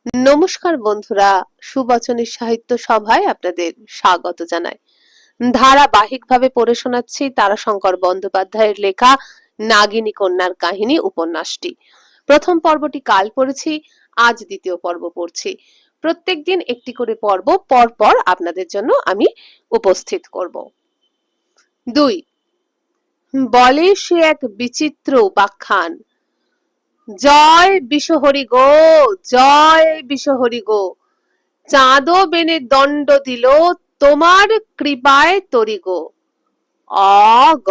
নমস্কার বন্ধুরা, সুবচনের সাহিত্য সভায় আপনাদের স্বাগত জানাই। ধারাবাহিকভাবে পড়ে শোনাচ্ছি তারাশঙ্কর বন্দ্যোপাধ্যায়ের লেখা নাগিনী কন্যার কাহিনী উপন্যাসটি। প্রথম পর্বটি কাল পড়েছি, আজ দ্বিতীয় পর্ব পড়ছি। প্রত্যেকদিন একটি করে পর্ব পরপর আপনাদের জন্য আমি উপস্থিত করব। 2। বলে সে এক বিচিত্র উপাখ্যান, জয় বিশ্বহরি গো, জয় বিশ্বহরি গো, চাঁদও বেনে দণ্ড দিল, তোমার কৃপায় তরি গো। অগ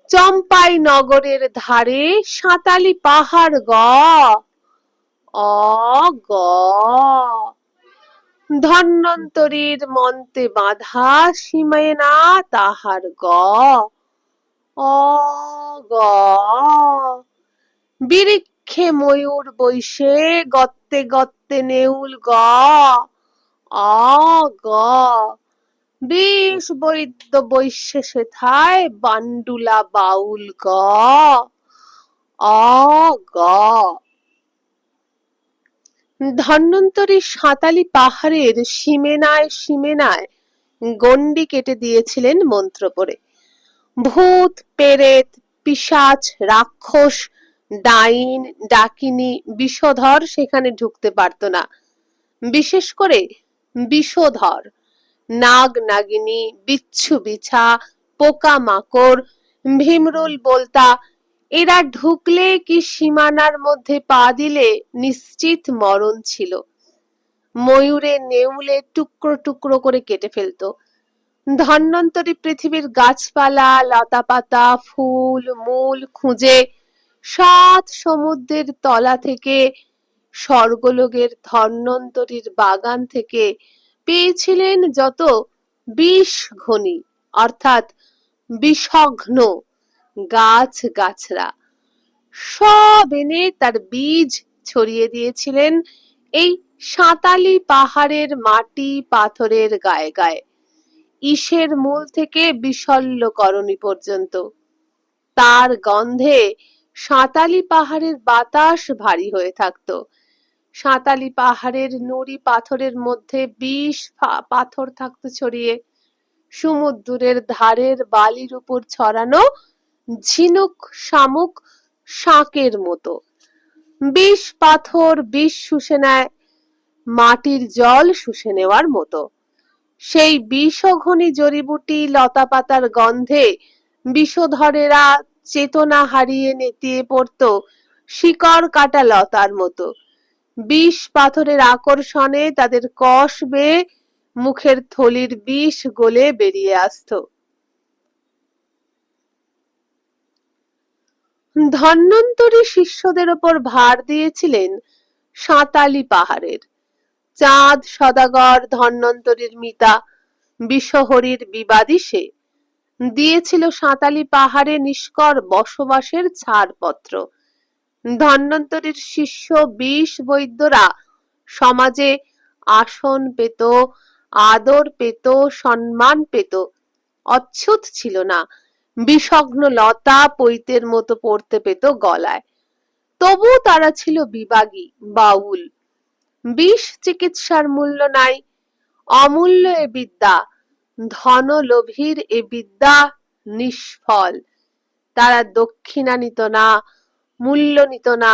চম্পাই নগরের ধারে সাঁতালি পাহাড় গ। অগ ধন্বন্তরীর মন্তে বাঁধা সীমায় না তাহার গ। অগ বিরিক্ষে ময়ূর বৈশে, গত্তে গত্তে নেউল গ। অগ বিষ বৈদ্য বৈশ্যে সেথায়, বান্ডুলা বাউল গ। অগ ধন্বন্তরী সাঁতালি পাহাড়ের সীমেনায় সীমেনায় গণ্ডি কেটে দিয়েছিলেন মন্ত্র পড়ে। ভূত পেরেত পিশাচ রাক্ষস ডাইন ডাকিনী বিষধর সেখানে ঢুকতে পারত না। বিশেষ করে বিষধর নাগ নাগিনী, বিচ্ছু বিছা, পোকা মাকড়, ভীমরুল বোলতা এরা ঢুকলে কি সীমানার মধ্যে পা দিলে নিশ্চিত মরণ ছিল। ময়ূরে নেউলে টুকরো টুকরো করে কেটে ফেলতো। ধন্বন্তরী পৃথিবীর গাছপালা লতাপাতা ফুল মূল খুঁজে 7 সমুদ্রের তলা থেকে, স্বর্গলোকের ধন্বন্তরীর বাগান থেকে পেয়েছিলেন যত বিষ ঘনি অর্থাৎ বিষঘ্ন গাছ গাছরা, সব এনে তার বীজ ছড়িয়ে দিয়েছিলেন এই সাঁতালি পাহাড়ের মাটি পাথরের গায়ে গায়ে, ঈশের মূল থেকে বিশল্যকরণী পর্যন্ত। তার গন্ধে সাঁতালি পাহাড়ের বাতাস ভারী হয়ে থাকত। সাঁতালি পাহাড়ের নুড়ি পাথরের মধ্যে বিষ পাথর থাকত ছড়িয়ে, সমুদ্রের ধারের বালির উপর ছড়ানো ঝিনুক শামুক শাঁকের মতো। বিষ পাথর বিষ শুষে নেয়, মাটির জল শুষে নেওয়ার মতো। সেই বিষঘনী জড়িবুটি লতা পাতার গন্ধে বিষধরেরা চেতনা হারিয়ে নেতিয়ে পড়ত শিকড় কাটা লতার মতো। বিষ পাথরের আকর্ষণে তাদের কষ বেয়ে মুখের থলির বিষ গলে বেরিয়ে আসত। ধন্বন্তরী শিষ্যদের ওপর ভার দিয়েছিলেন সাঁতালি পাহাড়ের। চাঁদ সদাগর ধন্বন্তরীর মিতা, বিষহরীর বিবাদী সে, দিয়েছিল সাঁতালি পাহাড়ে নিষ্কর বসবাসের ছাড়পত্র। ধন্বন্তরীর শিষ্য বিষ বৈদ্যরা সমাজে আসন পেত, আদর পেত, সম্মান পেত, অচ্ছুত ছিল না। বিষগ্ন লতা পৈতের মতো পড়তে পেত গলায়। তবু তারা ছিল বিবাগী বাউল। বিষ চিকিৎসার মূল্য নাই, অমূল্য এ বিদ্যা, ধনলোভীর এ বিদ্যা নিষ্ফল। তারা দক্ষিণা নিত না, মূল্য নিত না,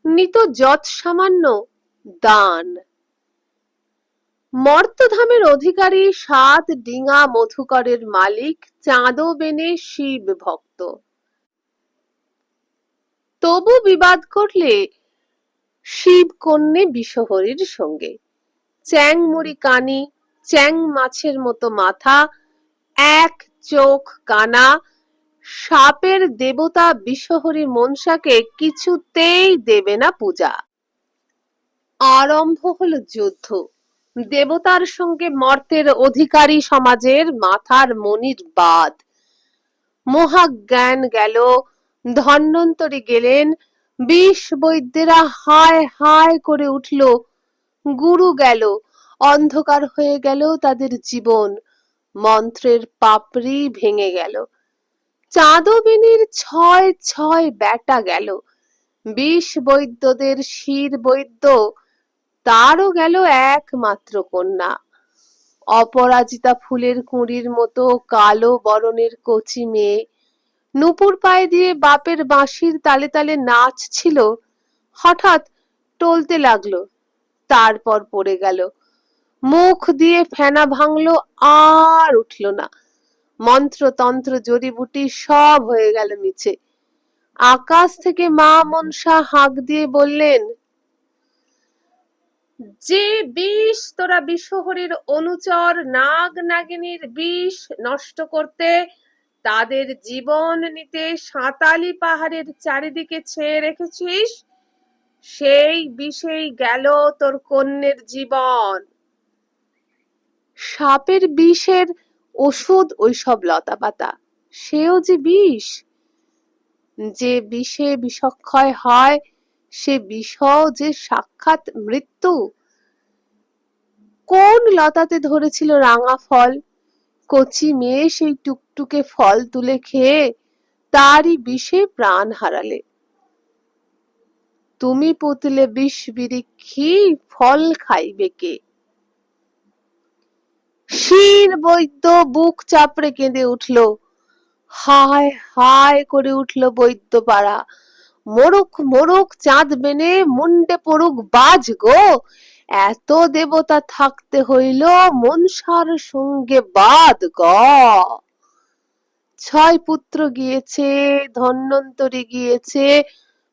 নিত যৎ সামান্য দান। মর্তধামের অধিকারী 7 ডিঙা মধুকরের মালিক চাঁদও বেনে শিব ভক্ত। তবু বিবাদ করলে শিব কন্যে বিষহরীর সঙ্গে। চ্যাংমুড়ি কানি, চ্যাং মাছের মতো মাথা, এক চোখ কানা, সাপের দেবতা বিষহরী মনসাকে কিছুতেই দেবে না পূজা। আরম্ভ হলো যুদ্ধ। দেবতার সঙ্গে মর্তের অধিকারী সমাজের মাথার মনির বাদ। মহাজ্ঞান গেল, ধন্বন্তরী গেলেন, বিষ বৈদ্যেরা হায় হায় করে উঠল। গুরু গেল, অন্ধকার হয়ে গেল তাদের জীবন, মন্ত্রের পাপড়ি ভেঙে গেল। চাঁদবিনীর 6 বেটা গেল, বিষ বৈদ্যদের শির বৈদ্য, তারও গেল একমাত্র কন্যা। অপরাজিতা ফুলের কুঁড়ির মতো কালো বরণের কচি মেয়ে, নূপুর পায়ে দিয়ে বাপের বাঁশির তালে তালে নাচছিল, হঠাৎ টলতে লাগলো, তারপর পড়ে গেল। মুখ দিয়ে ফেনা ভাঙলো, আর উঠল না। মন্ত্রতন্ত্র জড়িবুটি সব হয়ে গেল মিছে। আকাশ থেকে মা মনসা হাঁক দিয়ে বললেন, যে বিষ তোরা বিষহরীর অনুচর নাগ নাগিনীর বিষ নষ্ট করতে, তাদের জীবন নিতে সাঁতালি পাহাড়ের চারিদিকে ছেয়ে রেখেছিস, সেই বিষেই গেল তোর কন্যের জীবন। সাপের বিষের ওষুধ ওইসব লতাপাতা, সেও যে বিষ। যে বিষে বিষক্ষয় হয়, সে বিষও যে সাক্ষাৎ মৃত্যু। কোন লতাতে ধরেছিল রাঙা ফল, কচি মেয়ে সেই টুকটুকে ফল তুলে খেয়ে তারই বিষে প্রাণ হারালে। তুমি পুতলে বিষ বিরিক্ষি, ফল খাইবে কে? শির বৈদ্য বুক চাপড়ে কেঁদে উঠল। হায় হায় করে উঠল বৈদ্য পাড়া। মোরক মোরক চাঁদ বেনে মুন্ডে পড়ুক বাজ গো, এত দেবতা থাকতে হইল মনসার সঙ্গে বাদ গ। 6 পুত্র গিয়েছে, ধন্বন্তরী গিয়েছে,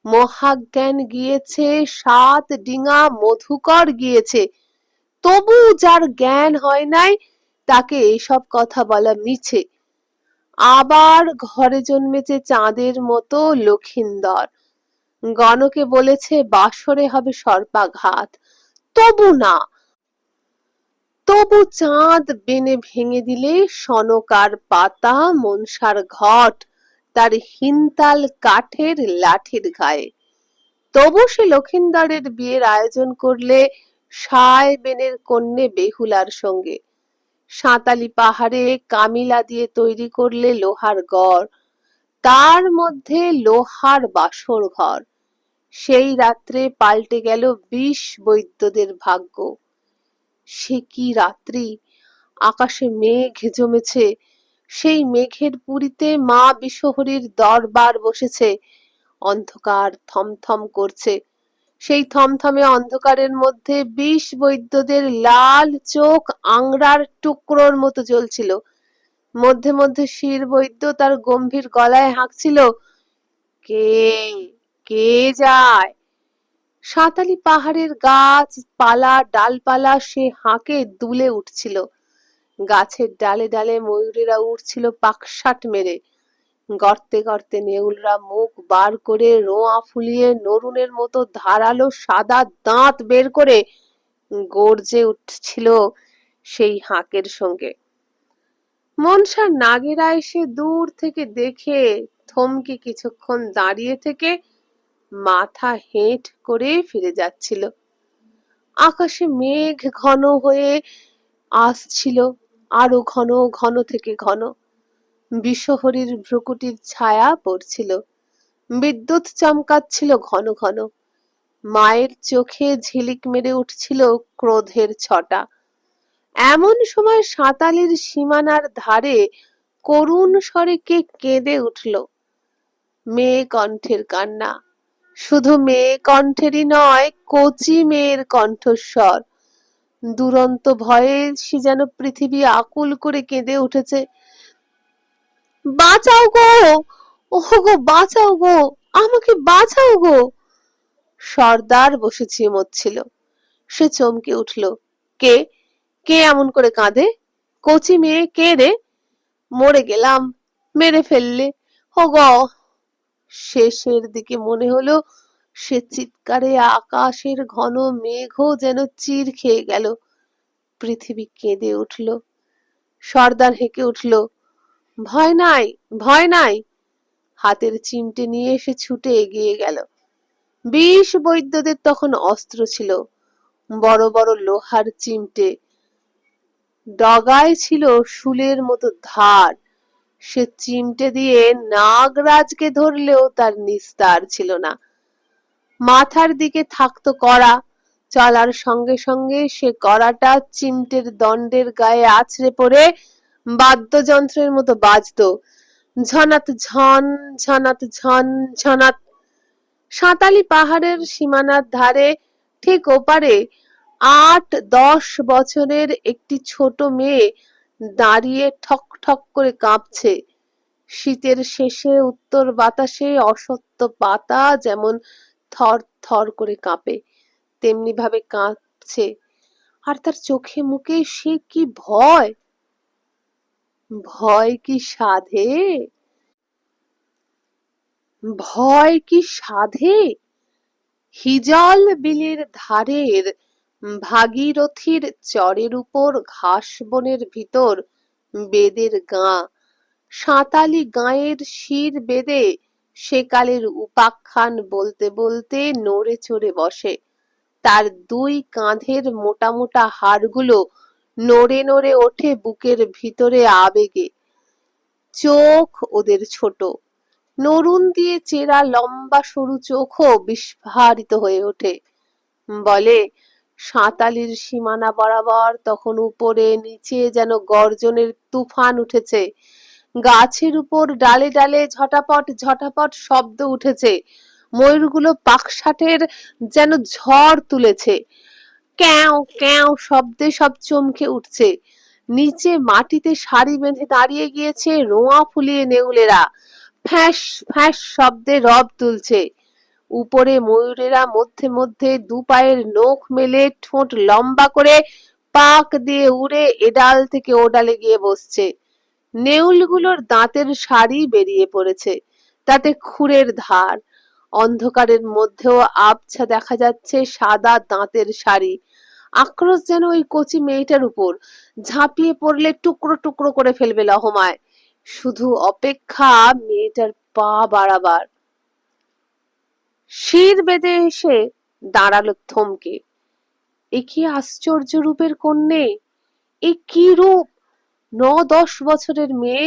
মহাজ্ঞান গিয়েছে, 7 ডিঙা মধুকর গিয়েছে, তবু যার জ্ঞান হয় নাই তাকে এইসব কথা বলা মিছে। আবার ঘরে জন্মেছে চাঁদের মতো লক্ষিন্দর, গণকে বলেছে বাসরে হবে সর্পাঘাত, তবু না। তবু চাঁদ বেনে ভেঙে দিলে সনকার পাতা মনসার ঘট তার হিনতাল কাঠের লাঠির গায়ে। তবু সে লক্ষিন্দরের বিয়ের আয়োজন করলে সায় বেনের কন্যে বেহুলার সঙ্গে। সাঁতালি পাহাড়ে কামিলা দিয়ে তৈরি করলে লোহার গড়, তার মধ্যে লোহার বাসর ঘর। সেই রাত্রে পাল্টে গেল বিষ বৈদ্যদের ভাগ্য। সে কি রাত্রি! আকাশে মেঘ জমেছে, সেই মেঘের পুরীতে মা বিষহরীর দরবার বসেছে। অন্ধকার থমথম করছে, সেই থমথমে অন্ধকারের মধ্যে বিষ বৈদ্যদের লাল চোখ আংড়ার টুকরোর মতো জ্বলছিল। মধ্যে মধ্যে শির বৈদ্য তার গম্ভীর গলায় হাঁকছিল, কে কে যায়? সাঁতালি পাহাড়ের গাছ পালা ডালপালা সে হাঁকে দুলে উঠছিল। গাছের ডালে ডালে ময়ূরেরা উঠছিল পাকসাট মেরে। গর্তে গর্তে নেউলরা মুখ বার করে রোঁয়া ফুলিয়ে নরুনের মতো ধারালো সাদা দাঁত বের করে গর্জে উঠছিল সেই হাঁকের সঙ্গে। মনসার নাগেরা এসে দূর থেকে দেখে থমকে কিছুক্ষণ দাঁড়িয়ে থেকে মাথা হেঁট করে ফিরে যাচ্ছিল। আকাশে মেঘ ঘন হয়ে আসছিল, আরো ঘন ঘন থেকে ঘন। বিষহরীর ভ্রুকুটির ছায়া পড়ছিল, বিদ্যুৎ চমকাচ্ছিল ঘন ঘন। মায়ের চোখে ঝিলিক মেরে উঠছিল ক্রোধের ছটা। এমন সময় সাঁতালির সীমানার ধারে করুণ স্বরে কে কেঁদে উঠল। মেয়ে কণ্ঠের কান্না, শুধু মেয়ে কণ্ঠেরই নয়, কচি মেয়ের কণ্ঠস্বর। দুরন্ত ভয়ে সে যেন পৃথিবী আকুল করে কেঁদে উঠেছে। বাঁচাও গো, ওহ গো বাঁচাও গো, আমাকে বাঁচাও গো। সর্দার বসে ঝিমোচ্ছিল, সে চমকে উঠল। কে কে এমন করে কাঁদে? কচি মেয়ে কে রে? মরে গেলাম, মেরে ফেললে ও গো। শেষের দিকে মনে হলো সে চিৎকারে আকাশের ঘন মেঘও যেন চির খেয়ে গেল। পৃথিবী কেঁদে উঠল। সর্দার হেঁকে উঠল, ভয় নাই, ভয় নাই। হাতের চিমটে নিয়ে এসে ছুটে এগিয়ে গেল। বিষ বৈদ্যদের তখন অস্ত্র ছিল, বড় বড় লোহার চিমটে, ডগায় ছিল শুলের মতো ধার। সে চিমটে দিয়ে নাগরাজকে ধরলেও তার নিস্তার ছিল না। মাথার দিকে থাকতো কড়া, চলার সঙ্গে সঙ্গে সে কড়াটা চিমটের দণ্ডের গায়ে আছড়ে পড়ে বাদ্যযন্ত্রের মতো বাজতো। ঝনাত ঝন, ঝনাত ঝন, ঝনাত। সাঁতালি পাহাড়ের সীমানার ধারে ঠিক ওপারে ৮-১০ বছরের একটি ছোট মেয়ে দাঁড়িয়ে ঠক ঠক করে কাঁপছে। শীতের শেষে উত্তর বাতাসে অশ্বত্থ পাতা যেমন থর থর করে কাঁপে, তেমনি ভাবে কাঁপছে। আর তার চোখে মুখে সে কি ভয়! ভয় কি সাধে? ভয় কি সাধে? হিজল বিলের ধারের ভাগীরথীর চরের উপর ঘাস বনের ভিতর বেদের গাঁ, সাঁতালি গাঁয়ের শির বেদে সেকালের উপাখ্যান বলতে বলতে নড়ে চড়ে বসে। তার দুই কাঁধের মোটা মোটা হাড়গুলো নড়ে নড়ে ওঠে বুকের ভিতরে আবেগে। চোখ ওদের ছোট, নরুন দিয়ে চেরা লম্বা সরু চোখও বিস্ফারিত হয়ে ওঠে। বলে, সাঁতালির সীমানা বরাবর তখন উপরে নিচে যেন গর্জনের তুফান উঠেছে। গাছের উপর ডালে ডালে ঝটাপট ঝটাপট শব্দ উঠেছে। ময়ূরগুলো পাকশাটের যেন ঝড় তুলেছে। ক্যাও ক্যাও শব্দে সব চমকে উঠছে। নিচে মাটিতে সারি বেঁধে দাঁড়িয়ে গিয়েছে রোঁয়া ফুলিয়ে নেউলেরা। ফ্যাঁস ফ্যাঁস শব্দে রব তুলছে। উপরে ময়ূরেরা মধ্যে মধ্যে দু পায়ের নখ মেলে ঠোঁট লম্বা করে পাক দিয়ে উড়ে এডাল থেকে ও ডালে গিয়ে বসছে। নেউলগুলোর দাঁতের সারি বেরিয়ে পড়েছে, তাতে খুরের ধার। অন্ধকারের মধ্যেও আবছা দেখা যাচ্ছে সাদা দাঁতের সারি। আক্রোশ যেন ওই কচি মেয়েটার উপর, ঝাঁপিয়ে পড়লে টুকরো টুকরো করে ফেলবে লহমায়। শুধু অপেক্ষা মেয়েটার পা বাড়াবার। শির বেঁধে এসে দাঁড়ালো থমকে। এ কি আশ্চর্য রূপের কন্যে! এ কি রূপ! ৯-১০ বছরের মেয়ে,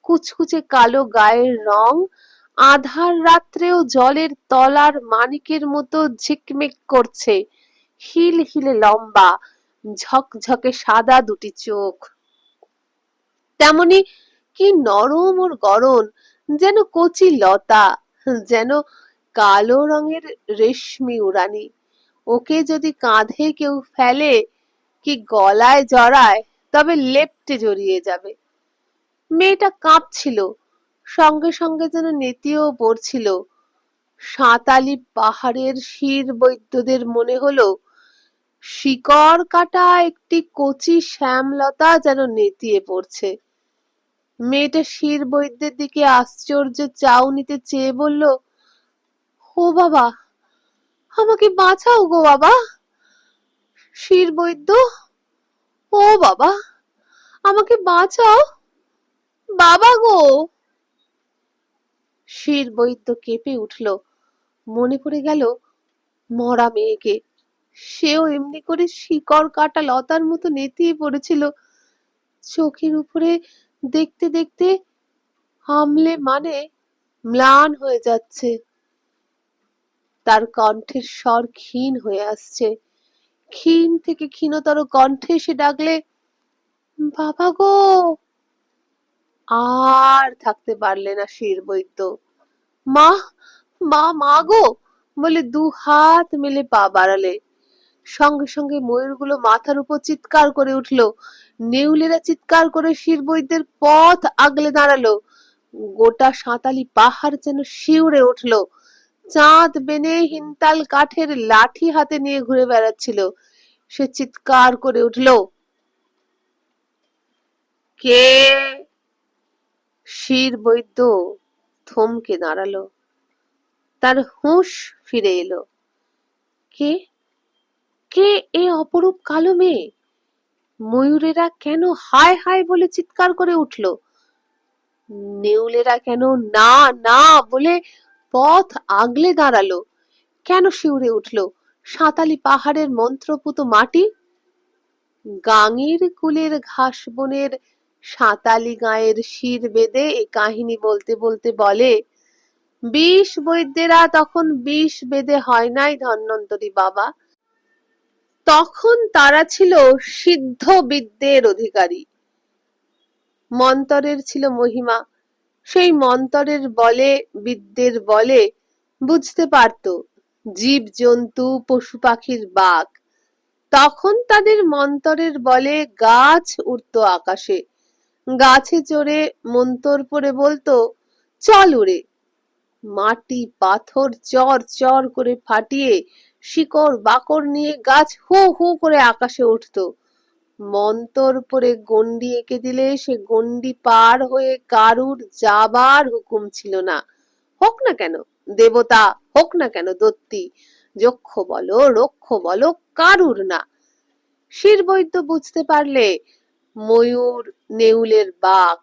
কুচকুচে কালো গায়ের রং, আধার রাত্রেও জলের তলার মানিকের মতো ঝিকমিক করছে। হিল হিলে লম্বা, ঝকঝকে সাদা দুটি চোখ। তেমনি কি নরম ওর গড়ন, যেন কচি লতা, যেন কালো রঙের রেশমি উড়ানি। ওকে যদি কাঁধে কেউ ফেলে কি গলায় জড়ায় তবে লেপ্টে জড়িয়ে যাবে। মেয়েটা কাঁপছিল, সঙ্গে সঙ্গে যেন নেতিয়েও পড়ছিল। সাঁতালি পাহাড়ের শির বৈদ্যদের মনে হলো শিকড় কাটা একটি কচি শ্যামলতা যেন নেতিয়ে পড়ছে। মেয়েটা শির বৈদ্যের দিকে আশ্চর্য চাউনিতে চেয়ে বলল, ও বাবা, আমাকে বাঁচাও গো বাবা। শির বৈদ্য, ও বাবা, আমাকে বাঁচাও বাবা গো। শির বৈদ্য কেঁপে উঠল। মনে পড়ে গেল মরা মেয়েকে। সেও এমনি করে শিকড় কাটা লতার মতো নেতিয়ে পড়েছিল। চোখের উপরে দেখতে দেখতে হামলে মানে ম্লান হয়ে যাচ্ছে। তার কণ্ঠের স্বর ক্ষীণ হয়ে আসছে। ক্ষীণ থেকে ক্ষীণতর কণ্ঠে সে ডাকলে, বাবা গো। আর থাকতে পারলে না শির বৈদ্য। মা, মা, মা গো বলে দু হাত মেলে পা বাড়ালে। সঙ্গে সঙ্গে ময়ূরগুলো মাথার উপর চিৎকার করে উঠল। নেউলেরা চিৎকার করে শির বৈদ্যের পথ আগলে দাঁড়ালো। গোটা সাঁতালি পাহাড় যেন শিউরে উঠল। চাঁদ বেনে হিনতাল কাঠের লাঠি হাতে নিয়ে ঘুরে বেড়াচ্ছিল। সে চিৎকার করে উঠল, কে? শির বৈদ্য থমকে দাঁড়ালো। তার হুঁশ ফিরে এলো। কে? কে এ অপরূপ কালো মেয়ে? ময়ূরেরা কেন হায় হায় বলে চিৎকার করে উঠল? নেউলেরা কেন না না বলে পথ আগলে দাঁড়ালো? কেন শিউরে উঠল সাঁতালি পাহাড়ের মন্ত্রপুত মাটি? গাঙের কুলের ঘাস বনের সাঁতালি গাঁয়ের শির বেদে এ কাহিনী বলতে বলতে বলে, বিষ বৈদ্যেরা তখন বিষ বেঁধে হয় নাই ধন্বন্তরী বাবা, তখন তারা ছিল সিদ্ধ বিদ্যের অধিকারী। মন্তরের ছিল মহিমা, সেই মন্তরের বলে, বিদ্যের বলে বুঝতে পারত জীব জন্তু পশু পাখির বাক। তখন তাদের মন্তরের বলে গাছ উড়ত আকাশে, গাছে চড়ে মন্তর পড়ে বলতো চল উড়ে। মাটি পাথর চর চর করে ফাটিয়ে শিকড় বাকড় নিয়ে গাছ হু হু করে আকাশে উঠত। মন্তর পরে গন্ডি এঁকে দিলে সে গন্ডি পার হয়ে কারুর যাবার হুকুম ছিল না, হোক না কেন দেবতা, হোক না কেন দত্তি, যক্ষ বলো রক্ষ বলো, কারুর না। শিরবৈদ্য বুঝতে পারলে ময়ূর নেউলের বাক,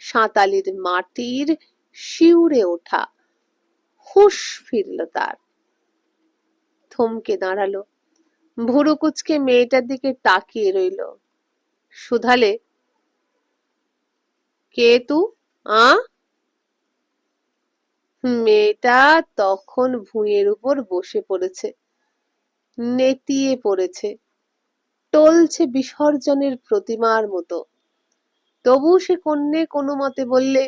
সাঁতালির মাটির শিউরে ওঠা। হুঁশ ফিরল তার, থমকে দাঁড়ালো, ভুরু কুচকে মেয়েটার দিকে তাকিয়ে রইল। শুধালে, কে তু আ? মেয়েটা তখন ভুঁইয়ের উপর বসে পড়েছে, নেতিয়ে পড়েছে, টলছে বিসর্জনের প্রতিমার মতো। তবু সে কন্যে কোনো মতে বললে,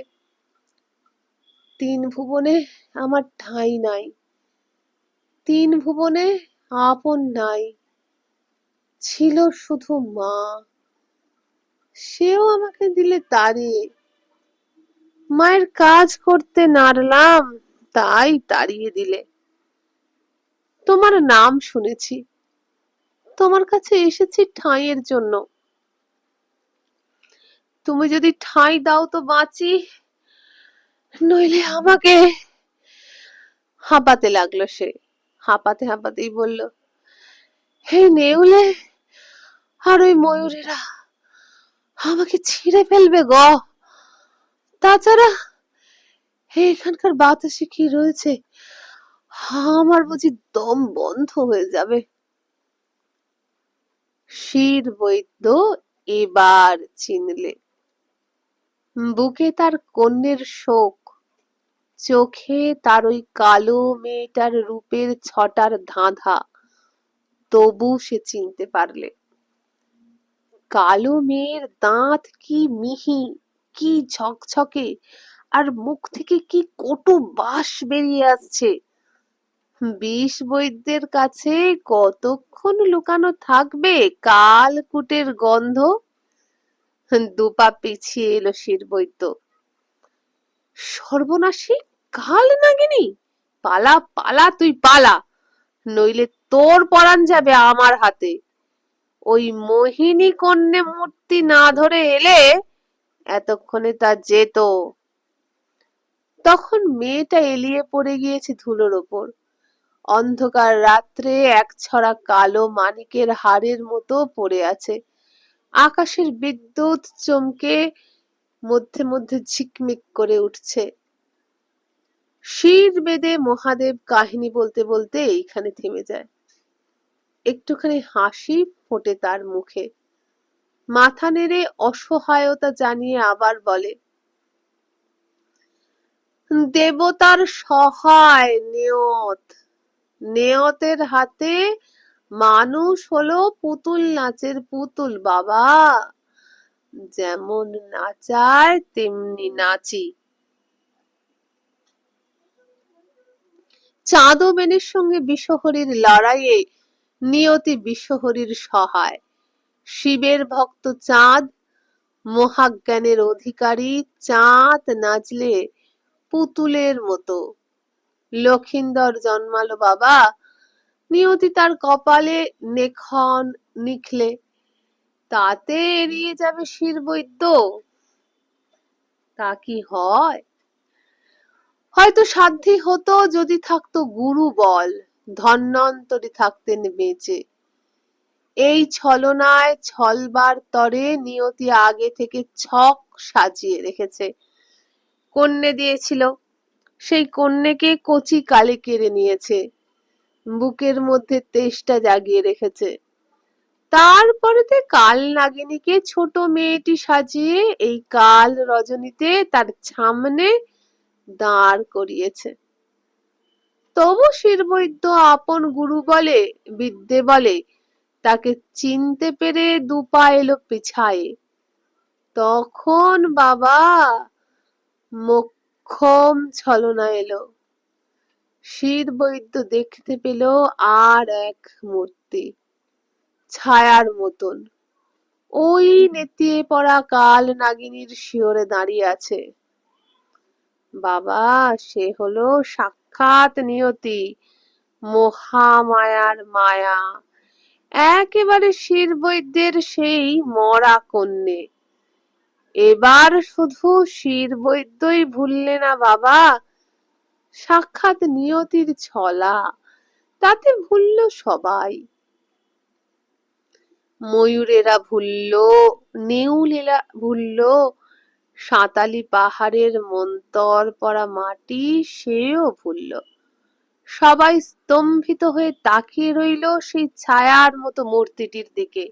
তিন ভুবনে আমার ঠাঁই নাই, তিন ভুবনে আপন নাই, ছিল শুধু মা, সেও আমাকে দিলে তাড়িয়ে। মায়ের কাজ করতে নারলাম, তাই তাড়িয়ে দিলে। তোমার নাম শুনেছি, তোমার কাছে এসেছি ঠাঁইয়ের জন্য। তুমি যদি ঠাঁই দাও তো বাঁচি, নইলে আমাকে। হাঁপাতে লাগলো সে, হাঁপাতে হাঁপাতেই বলল, হে নেউলে আর ওই ময়ূরেরা আমাকে ছিঁড়ে ফেলবে গ। তাছাড়া এখানকার বাতাসে কি রয়েছে, আমার বুঝি দম বন্ধ হয়ে যাবে। শিরবৈদ্য এবার চিনলে, বুকে তার কন্যের শোক, চোখে তার ওই কালো মেয়েটার রূপের ছটার ধাঁধা। তবু সে চিনতে পারলে, কালো মেয়ের দাঁত কি মিহি, কি ঝকঝকে, আর মুখ থেকে কি কটু বাঁশ বেরিয়ে আসছে। বিষ বৈদ্যের কাছে কতক্ষণ লুকানো থাকবে কালকুটের গন্ধ। দুপা পিছিয়ে এলো শিরবৈদ্য। সর্বনাশী কাল নাগিনী, পালা পালা তুই পালা, নইলে তোর পরাণ যাবে আমার হাতে। ওই মোহিনী কন্যে মূর্তি না ধরে এলে এতক্ষণে তা যেত। তখন মেয়েটা এলিয়ে পড়ে গিয়েছে ধুলোর ওপর, অন্ধকার রাত্রে এক ছড়া কালো মানিকের হাড়ের মতো পড়ে আছে। আকাশের বিদ্যুৎ চমকে মধ্যে মধ্যে ঝিকমিক করে উঠছে। শির বেঁধে মহাদেব কাহিনী বলতে বলতে এইখানে থেমে যায়। একটুখানি হাসি ফোটে তার মুখে, মাথা নেড়ে অসহায়তা জানিয়ে আবার বলে, দেবতার সহায় নেয়ত, নেয়তের হাতে মানুষ হলো পুতুল নাচের পুতুল বাবা, যেমন নাচায় তেমনি নাচি। চাঁদ ও বেনের সঙ্গে বিশ্বহরীর লড়াইয়ে নিয়তি বিশ্বহরীর সহায়। শিবের ভক্ত চাঁদ, মহাজ্ঞানের অধিকারী চাঁদ নাচলে পুতুলের মতো। লক্ষিন্দর জন্মালো বাবা, নিয়তি তার কপালে নেখন নিখলে, তাতে এড়িয়ে যাবে শিরবৈদ্য? তা কি হয়? হয়তো সাধ্যি হতো যদি থাকতো গুরু বল, ধন্বন্তরী থাকতেন বেঁচে। এই ছলনায় ছলবার তরে নিয়তি আগে থেকে ছক সাজিয়ে রেখেছে। কন্যে দিয়েছিল, সেই কন্যেকে কচি কালে কেড়ে নিয়েছে, বুকের মধ্যে তেষ্টা জাগিয়ে রেখেছে। তারপরেতে কাল নাগিনীকে ছোট মেয়েটি সাজিয়ে এই কাল রজনীতে তার সামনে দাঁড় করিয়েছে। তবু শিরবৈদ্য আপন গুরু বলে, বিদ্যে বলে তাকে চিনতে পেরে দুপা এলো পিছায়ে। তখন বাবা মোক্ষম ছলনা এলো। শিরবৈদ্য দেখতে পেল আর এক মূর্তি, ছায়ার মতন, ওই নেতিয়ে পড়া কাল নাগিনীর শিয়রে দাঁড়িয়ে আছে। বাবা, সে হলো সাক্ষাৎ নিয়তি, মহামায়ার মায়া, একেবারে শিরবৈদ্যের সেই মরা কন্যে। এবার শুধু শিরবৈদ্যই ভুললে না বাবা, সাক্ষাৎ নিয়তির ছলা, তাতে ভুলল সবাই। ময়ূরেরা ভুলল, নেউলেরা ভুলল, সাঁতালি পাহাড়ের মন্তর পড়া মাটি সেও ভুলল। সবাই স্তম্ভিত হয়ে তাকিয়ে রইল সেই ছায়ার মতো মূর্তিটির দিকে।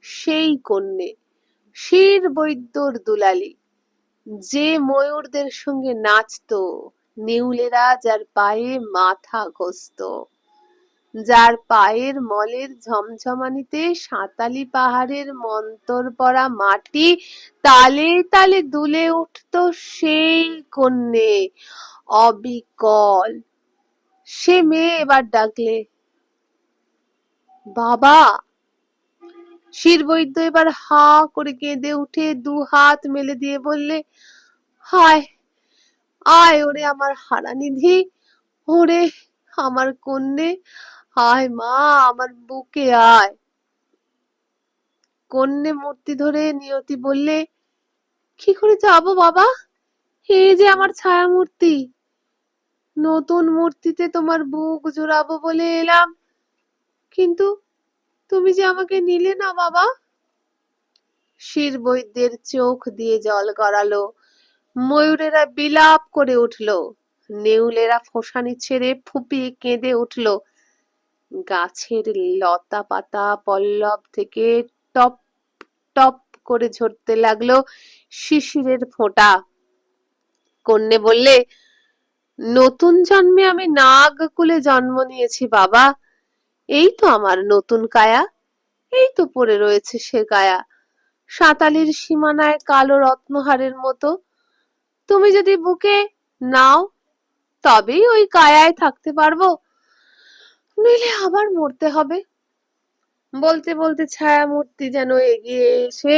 সেই কন্যে, শিরবৈদ্যর দুলালি, যে ময়ূরদের সঙ্গে নাচতো, নেউলেরা যার পায়ে মাথা ঘষতো, যার পায়ের মলের ঝমঝমানিতে সাঁতালি পাহাড়ের মন্তর পড়া মাটি তালে তালে দুলে উঠত, সেই কন্যে, অবিকল। সে মেয়ে এবার ডাকলে, বাবা। শিরবৈদ্য এবার হা করে কেঁদে উঠে দু হাত মেলে দিয়ে বললে, হায়, আয় ওরে আমার হারানিধি, ওরে আমার কন্যে, আয় মা, আমার বুকে আয়। কন্যে মূর্তি ধরে নিয়তি বললে, কি করে যাবো বাবা, এই যে আমার ছায়া মূর্তি, নতুন মূর্তিতে তোমার বুক জোড়াবো বলে এলাম, কিন্তু তুমি যে আমাকে নিলে না বাবা। শিরবৈদ্যের চোখ দিয়ে জল গড়ালো, ময়ূরেরা বিলাপ করে উঠল, নেউলেরা ফোঁসানি ছেড়ে ফুপিয়ে কেঁদে উঠল, গাছের লতা পাতা পল্লব থেকে টপ টপ করে ঝরতে লাগলো শিশিরের ফোঁটা। কন্যে বললে, নতুন জন্মে আমি নাগকুলে জন্ম নিয়েছি বাবা, এই তো আমার নতুন কায়া, এই তো পড়ে রয়েছে সে কায়া, সাঁতালির সীমানায় কালো রত্নহারের মতো। তুমি যদি বুকে নাও তবেই ওই কায়ায় থাকতে পারবো, নইলে আবার মরতে হবে। বলতে বলতে ছায়া মূর্তি যেন এগিয়ে এসে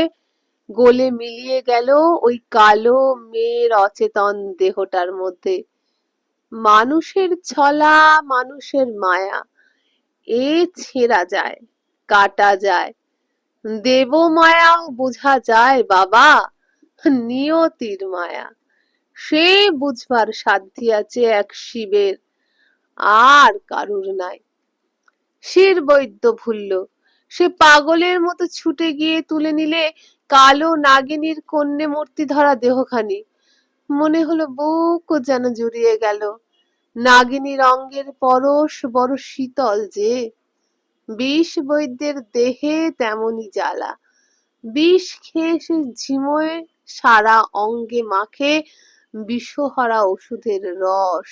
গলে মিলিয়ে গেল ওই কালো মেয়ের অচেতন দেহটার মধ্যে। মানুষের ছলা, মানুষের মায়া, এ ছেঁড়া যায়, কাটা যায়, দেব মায়াও বোঝা যায় বাবা, নিয়তির মায়া সে বুঝবার সাধ্যি আছে এক শিবের, আর কারুর নাই। শিরবৈদ্য ভুলল, সে পাগলের মতো ছুটে গিয়ে তুলে নিলে কালো নাগিনীর কন্যে মূর্তি ধরা দেহখানি। মনে হলো বুক যেন জুড়িয়ে গেল, নাগিনীর অঙ্গের পরশ বড় শীতল যে, বিষ বৈদ্যের দেহে তেমনি জ্বালা, বিষ খেয়ে সে ঝিমোয় সারা অঙ্গে মাখে বিষহরা ওষুধের রস,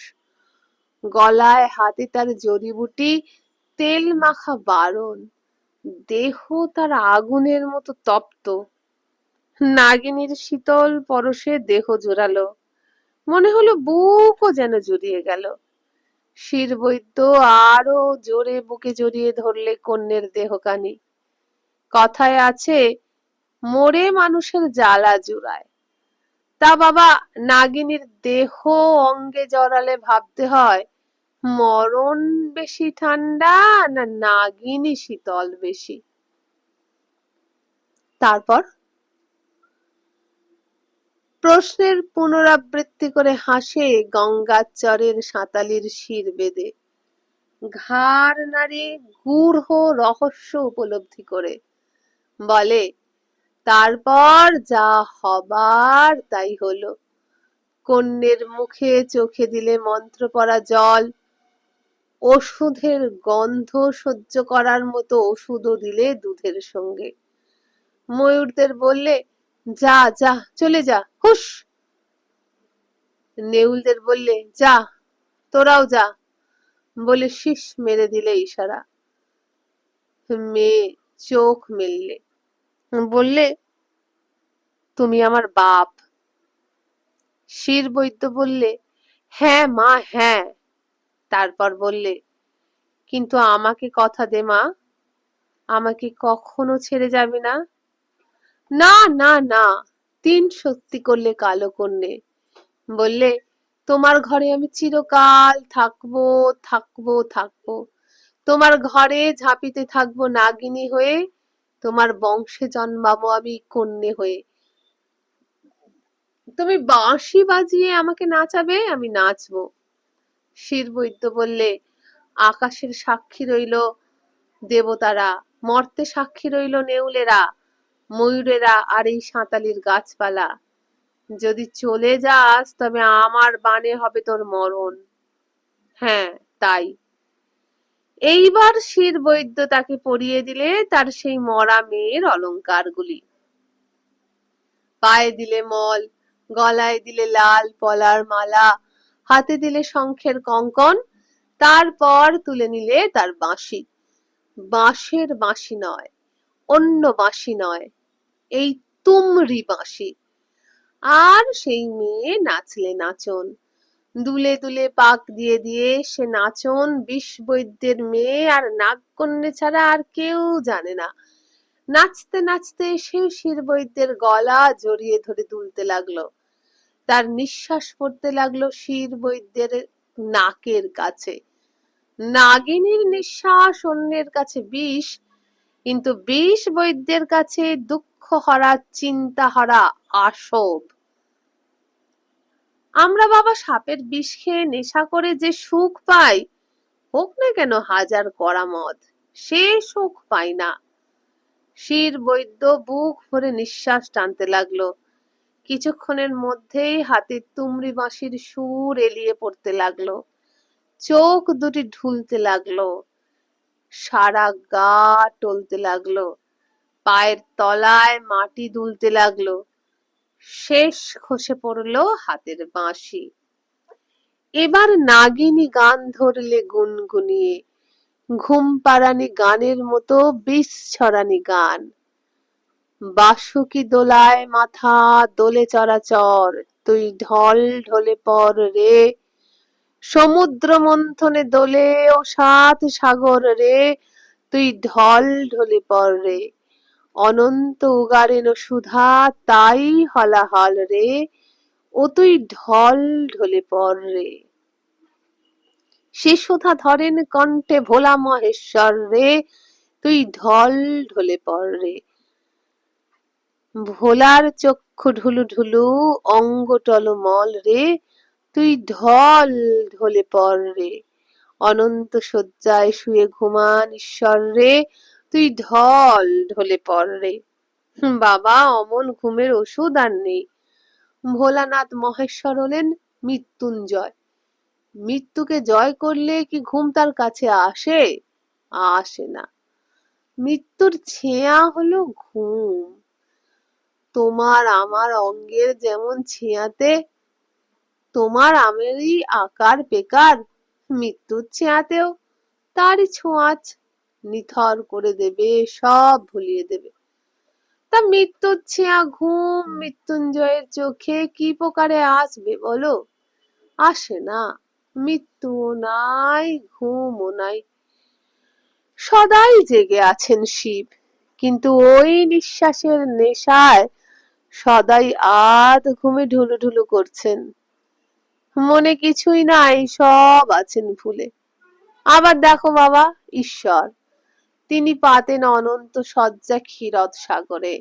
গলায় হাতে তার জড়িবুটি, তেল মাখা বারণ, দেহ তার আগুনের মতো তপ্ত। নাগিনীর শীতল পরশে দেহ জোড়ালো, মনে হলো বুকও যেন জুড়িয়ে গেল। শিরবৈদ্য আরো জোরে বুকে জড়িয়ে ধরলে কন্যের দেহখানি। কথায় আছে, মরে মানুষের জ্বালা জুড়ায়। তা বাবা, নাগিনীর দেহ অঙ্গে জড়ালে ভাবতে হয় মরণ বেশি ঠান্ডা না নাগিনী শীতল বেশি। তারপর প্রশ্নের পুনরাবৃত্তি করে হাসে গঙ্গাচরের সাঁতালির শির বেঁধে, ঘাড় নাড়ে গূঢ় রহস্য উপলব্ধি করে বলে, তারপর যা হবার তাই হলো। কন্যের মুখে চোখে দিলে মন্ত্র পড়া জল, ওষুধের গন্ধ সহ্য করার মতো ওষুধও দিলে দুধের সঙ্গে। ময়ূরদের বললে, যা যা চলে যা, হুস। নেউলদের বললে, যা, তোরাও যা, বলে শীষ মেরে দিলে ইশারা। মেয়ে চোখ মেললে, বললে, তুমি আমার বাপ। শিরবৈদ্য বললে, হ্যাঁ মা, হ্যাঁ। তারপর বললে, কিন্তু আমাকে কথা দে মা, আমাকে কখনো ছেড়ে যাবে না। না না না, 3 সত্যি করলে কালো কন্যে। বললে, তোমার ঘরে আমি চিরকাল থাকবো, থাকবো, থাকবো। তোমার ঘরে ঝাঁপিতে থাকবো নাগিনী হয়ে, তোমার বংশে জন্মাবো আমি কন্যে হয়ে। তুমি বাঁশি বাজিয়ে আমাকে নাচাবে, আমি নাচবো। শিরবৈদ্য বললে, আকাশের সাক্ষী রইল দেবতারা, মর্তে সাক্ষী রইল নেউলেরা, ময়ূরেরা আর এই সাঁতালির গাছপালা। যদি চলে যাস তবে আমার বানে হবে তোর মরণ। হ্যাঁ, তাই। এইবার শিরবৈদ্য তাকে পরিয়ে দিলে তার সেই মরা মেয়ের অলংকারগুলি। পায়ে দিলে মল, গলায় দিলে লাল পলার মালা, হাতে দিলে শঙ্খের কঙ্কন, তারপর তুলে নিলে তার বাঁশি। বাঁশের বাঁশি নয়, অন্য বাঁশি নয়, এই তুমরি বাঁশি। আর সেই মেয়ে নাচলে নাচন, দুলে দুলে পাক দিয়ে দিয়ে সে নাচন বিষবৈদ্যের মেয়ে আর নাগকন্যা ছাড়া আর কেউ জানে না। নাচতে নাচতে সে শিরবৈদ্যের গলা জড়িয়ে ধরে দুলতে লাগলো। তার নিঃশ্বাস পড়তে লাগলো শিরবৈদ্যের নাকের কাছে। নাগিনীর নিঃশ্বাস অন্যের কাছে বিষ, কিন্তু বিষবৈদ্যের কাছে দুঃখ হরা, চিন্তা হরা আসব। আমরা বাবা সাপের বিষ খেয়ে নেশা করে যে সুখ পাই, হোক না কেন হাজার করামত, সে সুখ পাই না। শিরবৈদ্য বুক ভরে নিঃশ্বাস টানতে লাগলো। কিছুক্ষণের মধ্যেই হাতের তুমরি বাঁশির সুর এলিয়ে পড়তে লাগলো, চোখ দুটি ঢুলতে লাগলো, সারা গা টলতে লাগলো, পায়ের তলায় মাটি দুলতে লাগলো। শেষ খসে পড়লো হাতের বাঁশি। এবার নাগিনী গান ধরলে গুনগুনিয়ে, ঘুম পাড়ানি গানের মতো বিষ ছড়ানি গান। বাসুকি দোলায় মাথা, দোলে চরাচর, তুই ঢল ঢলে পর রে, সমুদ্র মন্থনে দোলে ও 7 সাগর রে, তুই ঢল ঢলে পর রে, অনন্ত উগারেন সুধা তাই হলাহল রে, ও তুই ঢল ঢলে পর রে। সে সুধা ধরেন কণ্ঠে ভোলা মহেশ্বর রে, তুই ঢল ঢলে পর রে। ভোলার চক্ষু ঢুলু ঢুলু, অঙ্গ টলমল রে, তুই ঢল ঢলে পর রে। অনন্ত শয্যায় শুয়ে ঘুমান ঈশ্বর রে, তুই ঢল ঢলে পর রে। বাবা, অমন ঘুমের ওষুধ আর নেই। ভোলানাথ মহেশ্বর হলেন মৃত্যুঞ্জয়। মৃত্যুকে জয় করলে কি ঘুম তার কাছে আসে? আসে না। মৃত্যুর ছেঁয়া হলো ঘুম। তোমার আমার অঙ্গের যেমন ছেঁয়াতে তোমার আমেরই আকার বেকার, মৃত্যুর ছেঁয়াতেও তারই ছোঁয়াচ, নিথর করে দেবে, সব ভুলিয়ে দেবে। তা মৃত্যুর ছেঁয়া ঘুম মৃত্যুঞ্জয়ের চোখে কি প্রকারে আসবে বলো? আসে না। মৃত্যুও নাই, ঘুমও নাই, সদাই জেগে আছেন শিব, কিন্তু ওই নিঃশ্বাসের নেশায় সদাই আধ ঘুমে ঢুলু ঢুলু করছেন। মনে কিছুই নাই, সব আছেন ভুলে। আবার দেখো বাবা, ঈশ্বর, তিনি পাতেন অনন্ত শয্যা ক্ষীরদ সাগরে।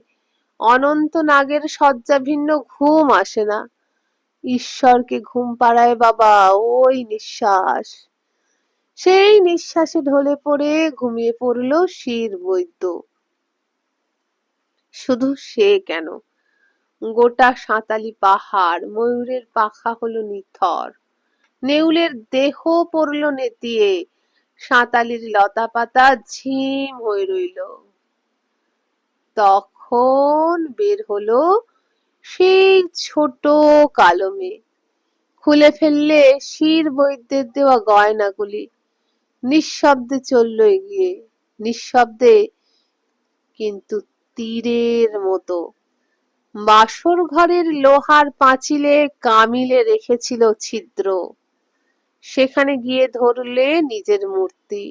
অনন্ত নাগের শয্যা ভিন্ন ঘুম আসে না। ঈশ্বরকে ঘুম পাড়ায় বাবা ওই নিঃশ্বাস। সেই নিঃশ্বাসে ঢলে পড়ে ঘুমিয়ে পড়ল শিরবৈদ্য। শুধু সে কেন, গোটা সাঁতালি পাহাড় ময়ূরের পাখা হলো নিথর, নেউলের দেহ পড়ল নেতিয়ে, সাঁতালির লতা পাতা ঝিম হয়ে রইল। তখন বের হলো সেই ছোট কালো মেয়ে। খুলে ফেললে শির বৈদ্যের দেওয়া গয়নাগুলি। নিঃশব্দে চলল এগিয়ে, নিঃশব্দে কিন্তু তীরের মতো। বাসর ঘরের লোহার পাঁচিলে কামিলে রেখেছিল ছিদ্র। সেখানে গিয়ে ধরলে নিজের মূর্তি।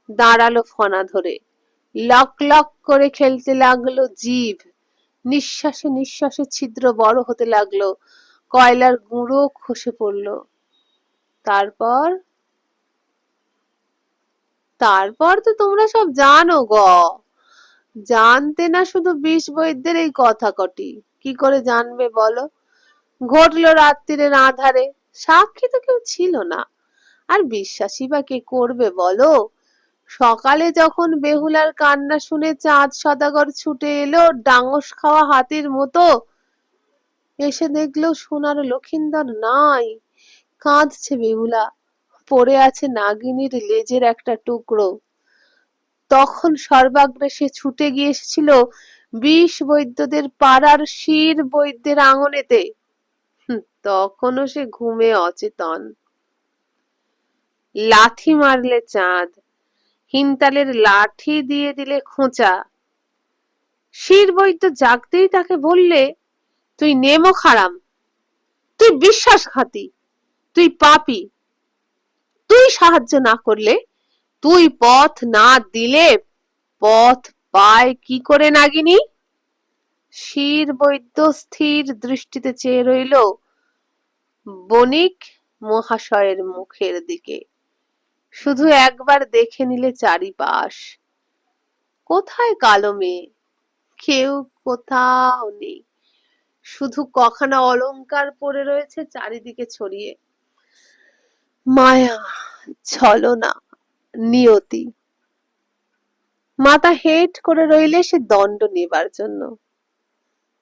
দাঁড়ালো ফনা ধরে, লক লক করে খেলতে লাগলো জিভ। নিঃশ্বাসে নিঃশ্বাসে ছিদ্র বড় হতে লাগলো, কয়লার গুঁড়ো খসে পড়ল। তারপর তারপর তো তোমরা সব জানো গ। জানতে না শুধু বিষ বৈদ্যের এই কথা কটি, কি করে জানবে বলো? ঘটলো রাত্রিরের আঁধারে, সাক্ষী তো কেউ ছিল না, আর বিশ্বাসই বা কে করবে বলো? সকালে যখন বেহুলার কান্না শুনে চাঁদ সদাগর ছুটে এলো ডাঙস খাওয়া হাতির মতো, এসে দেখলো সোনার লক্ষিন্দর নাই। কাঁদছে বেহুলা, পড়ে আছে নাগিনীর লেজের একটা টুকরো। তখন সর্বাগ্রে সে ছুটে গিয়ে এসেছিল বিষ বৈদ্যদের পাড়ার শির বৈদ্যের আঙনেতে। তখনও সে ঘুমে অচেতন। লাথি মারলে চাঁদ, হিনতালের লাঠি দিয়ে দিলে খোঁচা। শির বৈদ্য জাগতেই তাকে বললে, তুই নেমো খারাম, তুই বিশ্বাসঘাতী, তুই পাপী, তুই সাহায্য না করলে, তুই পথ না দিলে পথ পায় কি করে নাগিনী? শির বৈদ্য স্থির দৃষ্টিতে চেয়ে রইল বণিক মহাশয়ের মুখের দিকে। শুধু একবার দেখে নিলে চারিপাশ। কোথায় কালো মেয়ে? কেউ কোথাও নেই, শুধু কখানা অলংকার পড়ে রয়েছে চারিদিকে ছড়িয়ে। মায়া, ছলনা, নিয়তি। মাথা হেট করে রইলে সে দণ্ড নেবার জন্য।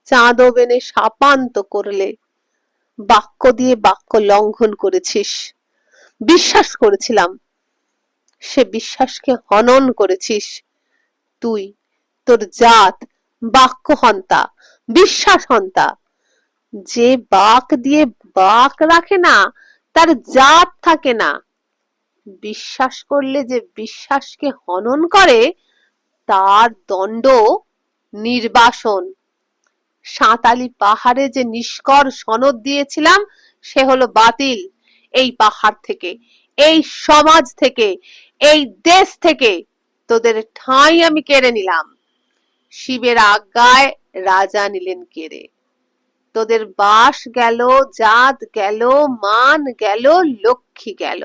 চাঁদ ওবেনে শাপান্ত করলে, বাক্য দিয়ে বাক্য লঙ্ঘন করেছিস, বিশ্বাস করেছিলাম, সে বিশ্বাসকে হনন করেছিস। তুই, তোর জাত বাক্য হন্তা, বিশ্বাস হন্তা। যে বাক দিয়ে বাক রাখে না তার জাত থাকে না। বিশ্বাস করলে যে বিশ্বাসকে হনন করে তার দণ্ড নির্বাসন। সাঁতালি পাহাড়ে যে নিষ্কর সনদ দিয়েছিলাম সে হলো বাতিল। এই পাহাড় থেকে, এই সমাজ থেকে, এই দেশ থেকে তোদের ঠাঁই আমি কেড়ে নিলাম। শিবের আজ্ঞায় রাজা নিলেন কেড়ে। তোদের বাস গেল, জাত গেল, মান গেল, লক্ষ্মী গেল।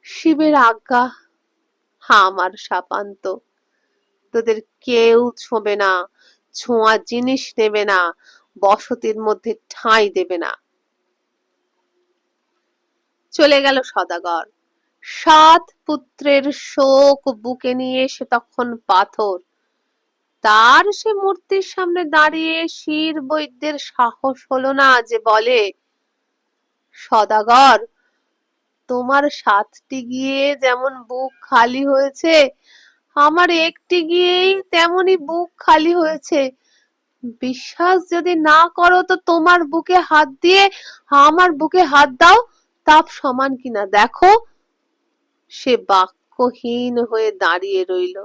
শিবের আজ্ঞা, আমার শাপান্ত। তোদের কেউ ছোঁবে না, ছোঁয়া জিনিস নেবে না, বসতির মধ্যে ঠাঁই দেবে না। চলে গেল সদাগর। 7 পুত্রের শোক বুকে নিয়ে সে তখন পাথর। তার সে মূর্তির সামনে দাঁড়িয়ে শির বৈদ্যের সাহস হলো না যে বলে, সদাগর, তোমার 7টি গিয়ে যেমন বুক খালি হয়েছে, আমার একটি গিয়েই তেমনি বুক খালি হয়েছে। বিশ্বাস যদি না করো তো তোমার বুকে হাত দিয়ে আমার বুকে হাত দাও, তাপ সমান কিনা দেখো। সে বাক্যহীন হয়ে দাঁড়িয়ে রইল।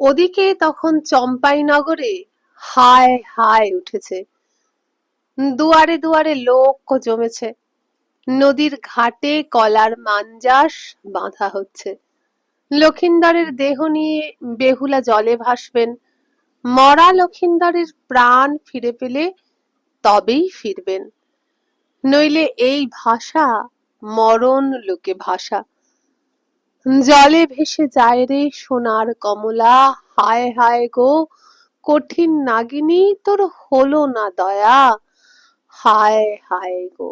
ওদিকে তখন চম্পাইনগরে হায় হায় উঠেছে। দুয়ারে দুয়ারে লোক জমেছে। নদীর ঘাটে কলার মাঞ্জাস বাঁধা হচ্ছে। লক্ষিন্দরের দেহ নিয়ে বেহুলা জলে ভাসবেন। মরা লক্ষিন্দরের প্রাণ ফিরে পেলে তবেই ফিরবেন, নইলে এই ভাষা মরণ লোকে ভাষা। জলে ভেসে যায় রে সোনার কমলা, হায় হায় গো কঠিন নাগিনী, তোর হলো না দয়া, হায় হায় গো।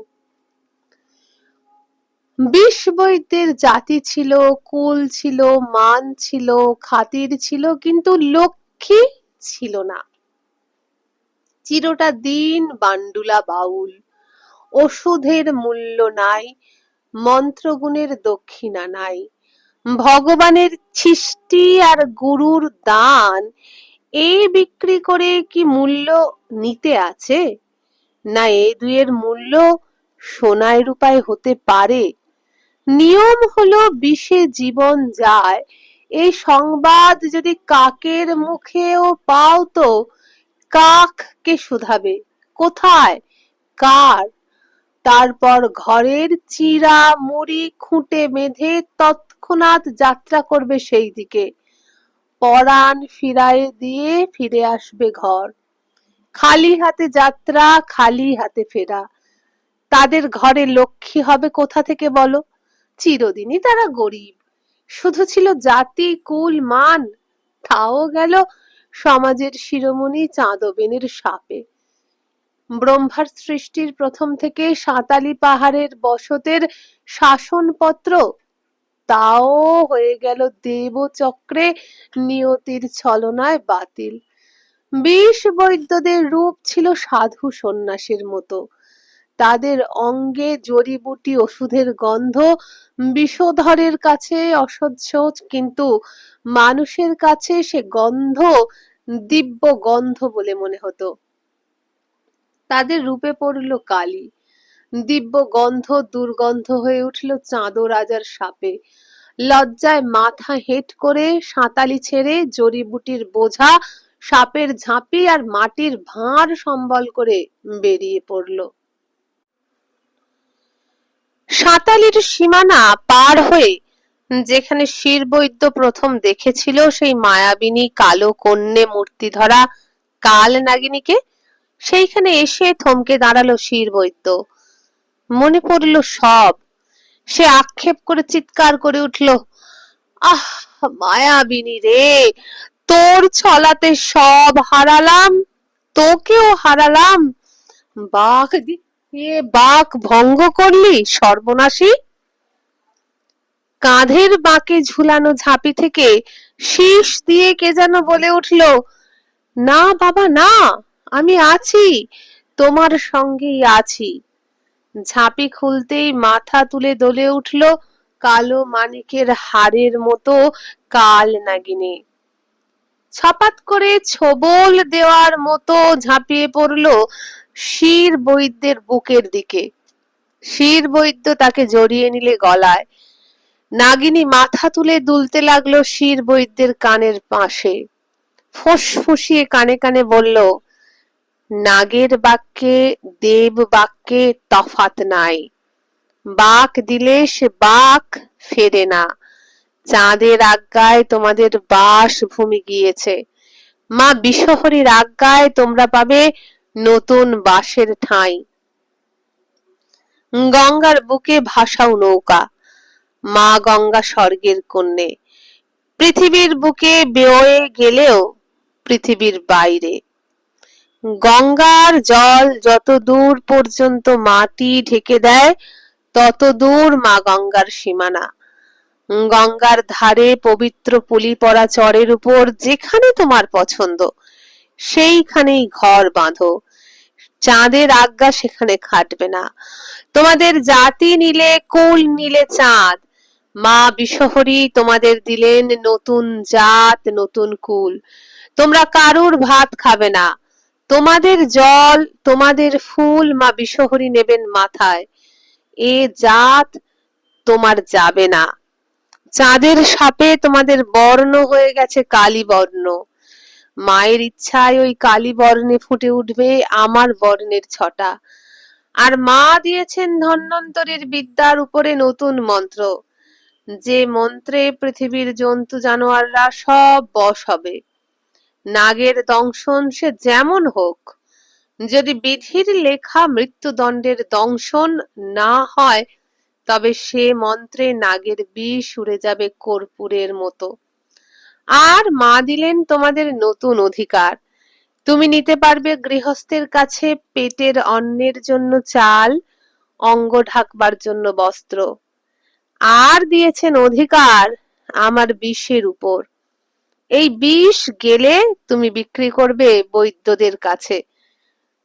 বিষ বৈদ্যের জাতি ছিল, কুল ছিল, মান ছিল, খাতির ছিল, কিন্তু লক্ষ্মী ছিল না। চিরটা দিন বান্ডুলা বাউল। ওষুধের মূল্য নাই, মন্ত্রগুণের দক্ষিণা নাই, ভগবানের সৃষ্টি আর গুরুর দান এ বিক্রি করে কি মূল্য নিতে আছে? না এই দুইয়ের মূল্য সোনায় রূপায় হতে পারে? নিয়ম হলো বিষে জীবন যায়, এই সংবাদ যদি কাকের মুখেও পাও তো কাক কে শুধাবে? কোথায়? কার? তারপর ঘরের চিরা মুড়ি খুঁটে বেঁধে তৎক্ষণাৎ যাত্রা করবে সেই দিকে, পরাণ ফিরায়ে দিয়ে ফিরে আসবে ঘর। খালি হাতে যাত্রা, খালি হাতে ফেরা। তাদের ঘরে লক্ষ্মী হবে কোথা থেকে বলো? চিরদিনই তারা গরিব, শুধু ছিল জাতি কুল মান, তাও গেল সমাজের শিরোমণি চাঁদবেনের শাপে। ব্রহ্মার সৃষ্টির প্রথম থেকে সাঁতালি পাহাড়ের বসতের শাসনপত্র, তাও হয়ে গেল দেবচক্রে নিয়তির ছলনায় বাতিল। বিষ বৈদ্যদের রূপ ছিল সাধু সন্ন্যাসীর মতো, তাদের অঙ্গে জড়িবুটি ওষুধের গন্ধ বিষধরের কাছে অসহ্য, কিন্তু মানুষের কাছে সে গন্ধ দিব্য গন্ধ বলে মনে হতো। তাদের রূপে পড়ল কালি, দিব্য গন্ধ দুর্গন্ধ হয়ে উঠল চাঁদো রাজার শাপে। লজ্জায় মাথা হেঁট করে সাঁতালি ছেড়ে জড়িবুটির বোঝা, সাপের ঝাঁপি আর মাটির ভাঁড় সম্বল করে বেরিয়ে পড়ল। সাঁতালির সীমানা পার হয়ে যেখানে শিরবৈদ্য প্রথম দেখেছিল সেই মায়াবিনী কালো কন্যে মূর্তি ধরা কাল নাগিনীকে, সেইখানে এসে থমকে দাঁড়ালো শিরবৈদ্য। মনে পড়ল সব। সে আক্ষেপ করে চিৎকার করে উঠল, আহ মায়াবিনী রে, তোর ছলাতে সব হারালাম, তোকেও হারালাম, বাঘ দিয়ে বাঘ ভঙ্গ করলি সর্বনাশী। কাঁধের বাঁকে ঝুলানো ঝাঁপি থেকে শীষ দিয়ে কে যেন বলে উঠল, না বাবা না, আমি আছি, তোমার সঙ্গেই আছি। ঝাঁপি খুলতেই মাথা তুলে দোলে উঠল কালো মানিকের হাড়ের মতো কাল নাগিনী। ছপাত করে ছোবল দেওয়ার মতো ঝাঁপিয়ে পড়ল শিরবৈদ্যের বুকের দিকে। শিরবৈদ্য তাকে জড়িয়ে নিলে গলায়। নাগিনী মাথা তুলে দুলতে লাগলো শিরবৈদ্যের কানের পাশে, ফুসফুসিয়ে কানে কানে বলল, নাগের বাক্যে দেব বাক্যে তফাৎ নাই, বাক দিলে সে বাক ফেরে না। চাঁদের আজ্ঞায় তোমাদের বাস ভূমি গিয়েছে, মা বিষহরীর আজ্ঞায় তোমরা পাবে নতুন বাসের ঠাঁই। গঙ্গার বুকে ভাসাও নৌকা, মা গঙ্গা স্বর্গের কন্যে, পৃথিবীর বুকে বেয়ে গেলেও পৃথিবীর বাইরে। গঙ্গার জল যত দূর পর্যন্ত মাটি ঢেকে দেয় তত দূর মা গঙ্গার সীমানা। গঙ্গার ধারে পবিত্র পুলি পড়া চরের উপর যেখানে তোমার পছন্দ সেইখানেই ঘর বাঁধো, চাঁদের আজ্ঞা সেখানে খাটবে না। তোমাদের জাতি নিলে কুল নিলে চাঁদ, মা বিষহরী তোমাদের দিলেন নতুন জাত নতুন কুল। তোমরা কারুর ভাত খাবে না, তোমাদের জল তোমাদের ফুল মা বিষহরী নেবেন মাথায়। এ জাত তোমার যাবে না। চাঁদের শাপে তোমাদের বর্ণ হয়ে গেছে কালী বর্ণ, মায়ের ইচ্ছায় ওই কালী বর্ণে ফুটে উঠবে আমার বর্ণের ছটা। আর মা দিয়েছেন ধন্বন্তরীর বিদ্যার উপরে নতুন মন্ত্র, যে মন্ত্রে পৃথিবীর জন্তু জানোয়াররা সব বশ হবে। নাগের দংশন সে যেমন হোক, যদি বিধির লেখা মৃত্যুদণ্ডের দংশন না হয় তবে সে মন্ত্রে নাগের বিষ উড়ে যাবে কর্পূরের মতো। আর মা দিলেন তোমাদের নতুন অধিকার, তুমি নিতে পারবে গৃহস্থের কাছে পেটের অন্নের জন্য চাল, অঙ্গ ঢাকবার জন্য বস্ত্র। আর দিয়েছেন অধিকার আমার বিষের উপর। এই বিষ গেলে তুমি বিক্রি করবে বৈদ্যদের কাছে,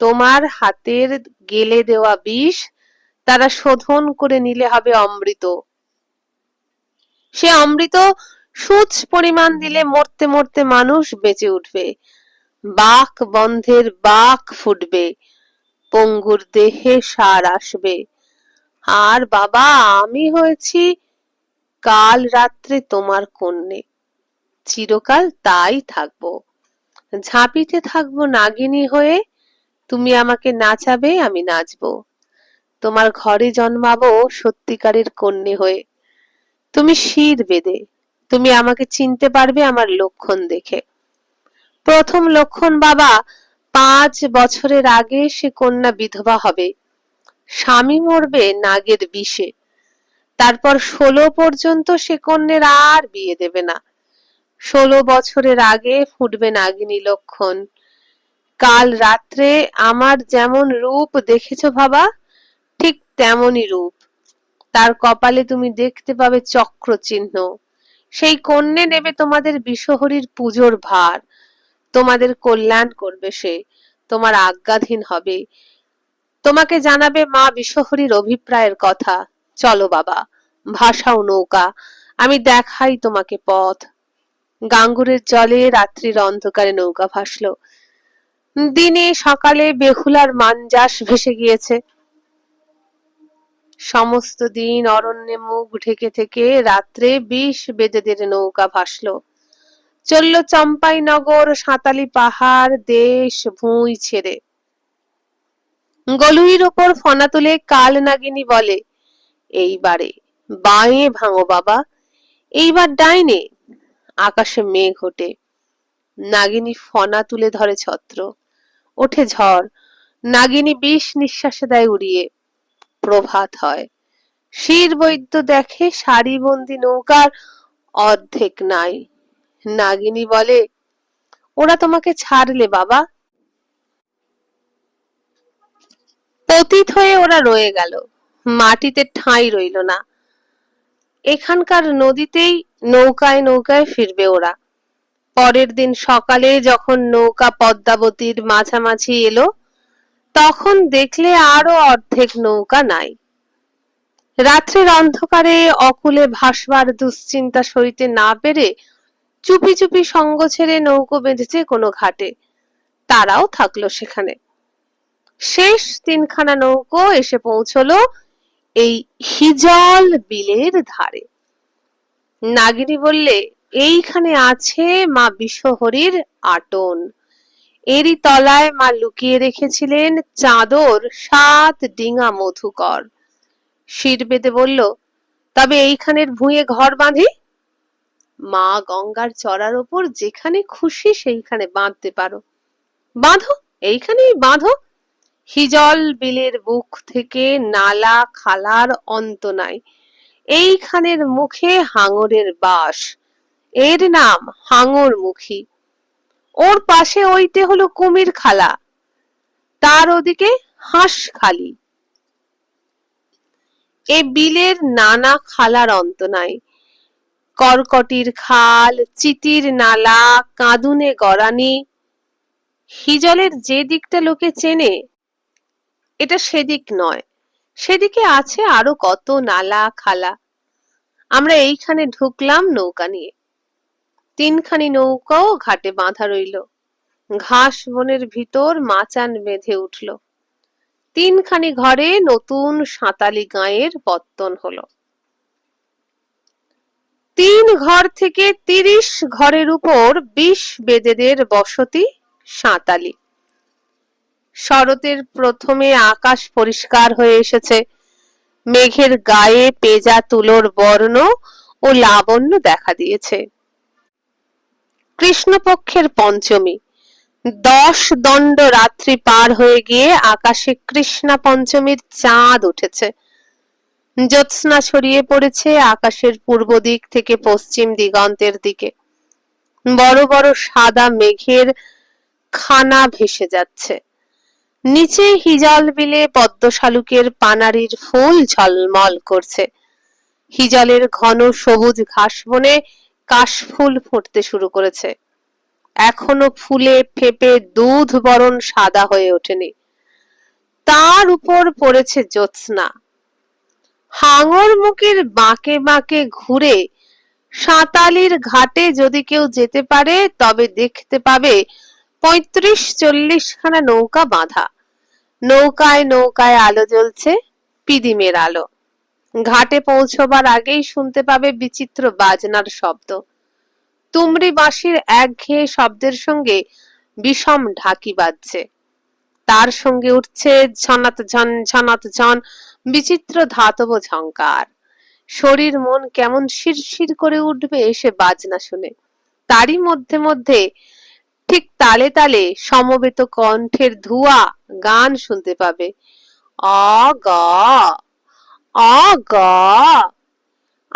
তোমার হাতের গেলে দেওয়া বিষ তারা শোধন করে নিলে হবে অমৃত। সে অমৃত সুচ পরিমাণ দিলে মরতে মরতে মানুষ বেঁচে উঠবে, বাক বন্ধের বাক ফুটবে, পঙ্গুর দেহে সার আসবে। আর বাবা, আমি হয়েছি কাল রাত্রে তোমার কন্যে, চিরকাল তাই থাকবো। ঝাঁপিতে থাকবো নাগিনী হয়ে, তুমি আমাকে নাচাবে, আমি নাচবো। তোমার ঘরে জন্মাবো সত্যিকারের কন্যে হয়ে। তুমি শির বেঁধে, তুমি আমাকে চিনতে পারবে আমার লক্ষণ দেখে। প্রথম লক্ষণ বাবা, 5 বছরের আগে সে কন্যা বিধবা হবে, স্বামী মরবে নাগের বিষে। তারপর 16 পর্যন্ত সে কন্যের আর বিয়ে দেবে না। 16 বছরের আগে ফুটবে নাগিনী লক্ষণ। কাল রাত্রে আমার যেমন রূপ দেখেছো বাবা, ঠিক তেমনই রূপ। তার কপালে তুমি দেখতে পাবে চক্র চিহ্ন। সেই কন্যে নেবে তোমাদের বিষহরীর পুজোর ভার। তোমাদের কল্যাণ করবে সে, তোমার আজ্ঞাধীন হবে। তোমাকে জানাবে মা বিষহরীর অভিপ্রায়ের কথা। চলো বাবা, ভাসাও নৌকা, আমি দেখাই তোমাকে পথ। গাঙ্গুরের জলে রাত্রির অন্ধকারে নৌকা ভাসলো। দিনে সকালে বেহুলার মাঞ্জাস ভেসে গিয়েছে। সমস্ত দিন অরণ্যে মুখ ঢেকে থেকে রাত্রে 20 বেজেদের নৌকা ভাসলো। চলল চম্পাই নগর, সাঁতালি পাহাড়, দেশ ভুঁই ছেড়ে। গলুইর ওপর ফনা তুলে কাল নাগিনী বলে, এইবারে বাঁয়ে ভাঙো বাবা, এইবার ডাইনে। আকাশে মেঘ ওঠে, নাগিনী ফনা তুলে ধরে ছত্র। ওঠে ঝড়, নাগিনী বিষ নিঃশ্বাসে দেয় উড়িয়ে। প্রভাত হয়, শির বৈদ্য দেখে সারিবন্দি নৌকার অর্ধেক নাই। নাগিনী বলে, ওরা তোমাকে ছাড়লে বাবা। পতিত হয়ে ওরা রয়ে গেল, মাটিতে ঠাঁই রইল না। এখানকার নদীতেই নৌকায় নৌকায় ফিরবে ওরা। পরের দিন সকালে যখন নৌকা পদ্মাবতীর মাঝামাঝি এলো, তখন দেখলে আরো অর্ধেক নৌকা নাই। রাত্রের অন্ধকারে অকুলে ভাসবার দুশ্চিন্তা সইতে না পেরে চুপি চুপি সঙ্গ ছেড়ে নৌকো বেঁধেছে কোনো ঘাটে। তারাও থাকলো সেখানে। শেষ 3খানা নৌকো এসে পৌঁছলো এই হিজল বিলের ধারে। নাগিনী বললে, এইখানে আছে মা বিষহরীর আটন। এরই তলায় মা লুকিয়ে রেখেছিলেন চাদর 7 ডিঙা মধুকর। শির বেঁধে বলল, তবে এইখানের ভুঁয়ে ঘর বাঁধি? মা গঙ্গার চড়ার ওপর যেখানে খুশি সেইখানে বাঁধতে পারো। বাঁধো, এইখানেই বাঁধো। হিজল বিলের বুক থেকে নালা খালার অন্ত নাই। এইখানের মুখে হাঙরের বাস, এর নাম হাঙর মুখী। ওর পাশে ওইটে হলো কুমির খালা, তার ওদিকে হাঁসখালি। এ বিলের নানা খালার অন্ত নাই। কর্কটির খাল, চিতির নালা, কাঁদুনে গড়ানি। হিজলের যে দিকটা লোকে চেনে, এটা সেদিক নয়। সেদিকে আছে আরো কত নালা খালা। আমরা এইখানে ঢুকলাম নৌকা নিয়ে। 3খানি নৌকাও ঘাটে বাঁধা রইল। ঘাস বনের ভিতর মাচান বেঁধে উঠল। 3খানি ঘরে নতুন সাঁতালি গাঁয়ের পত্তন হলো। 3 ঘর থেকে 30 ঘরের উপর 20 বেদেদের বসতি সাঁতালি। শরতের প্রথমে আকাশ পরিষ্কার হয়ে এসেছে। মেঘের গায়ে পেজা তুলোর বর্ণ ও লাবণ্য দেখা দিয়েছে। কৃষ্ণপক্ষের পঞ্চমী, 10 দণ্ড রাত্রি পার হয়ে গিয়ে আকাশে কৃষ্ণা পঞ্চমীর চাঁদ উঠেছে। জ্যোৎস্না ছড়িয়ে পড়েছে আকাশের পূর্ব দিক থেকে পশ্চিম দিগন্তের দিকে। বড় বড় সাদা মেঘের খানা ভেসে যাচ্ছে। নিচে হিজল বিলে পদ্ম শালুকের পানারির ফুল ঝলমল করছে। হিজলের ঘন সবুজ ঘাস বনে কাশফুল ফুটতে শুরু করেছে। এখনো ফুলে ফেপে দুধ বরণ সাদা হয়ে ওঠেনি। তার উপর পড়েছে জ্যোৎস্না। হাঙর মুখের বাঁকে বাঁকে ঘুরে সাঁতালির ঘাটে যদি কেউ যেতে পারে, তবে দেখতে পাবে 35-40 খানা নৌকা বাঁধা। নৌকায় নৌকায় আলো জ্বলছে, পিদিমের আলো। ঘাটে পৌঁছবার আগেই শুনতে পাবে বিচিত্র বাজনার শব্দ। তুমরি বাঁশির একঘেয়ে শব্দের সঙ্গে বিষম ঢাকি বাজছে। তার সঙ্গে উঠছে ঝনাত ঝন ঝনাত ঝন বিচিত্র ধাতব ঝংকার। শরীর মন কেমন শিরশির করে উঠবে সে বাজনা শুনে। তারই মধ্যে মধ্যে ঠিক তালে তালে সমবেত কণ্ঠের ধুয়া গান শুনতে পাবে। অ গ অ গ।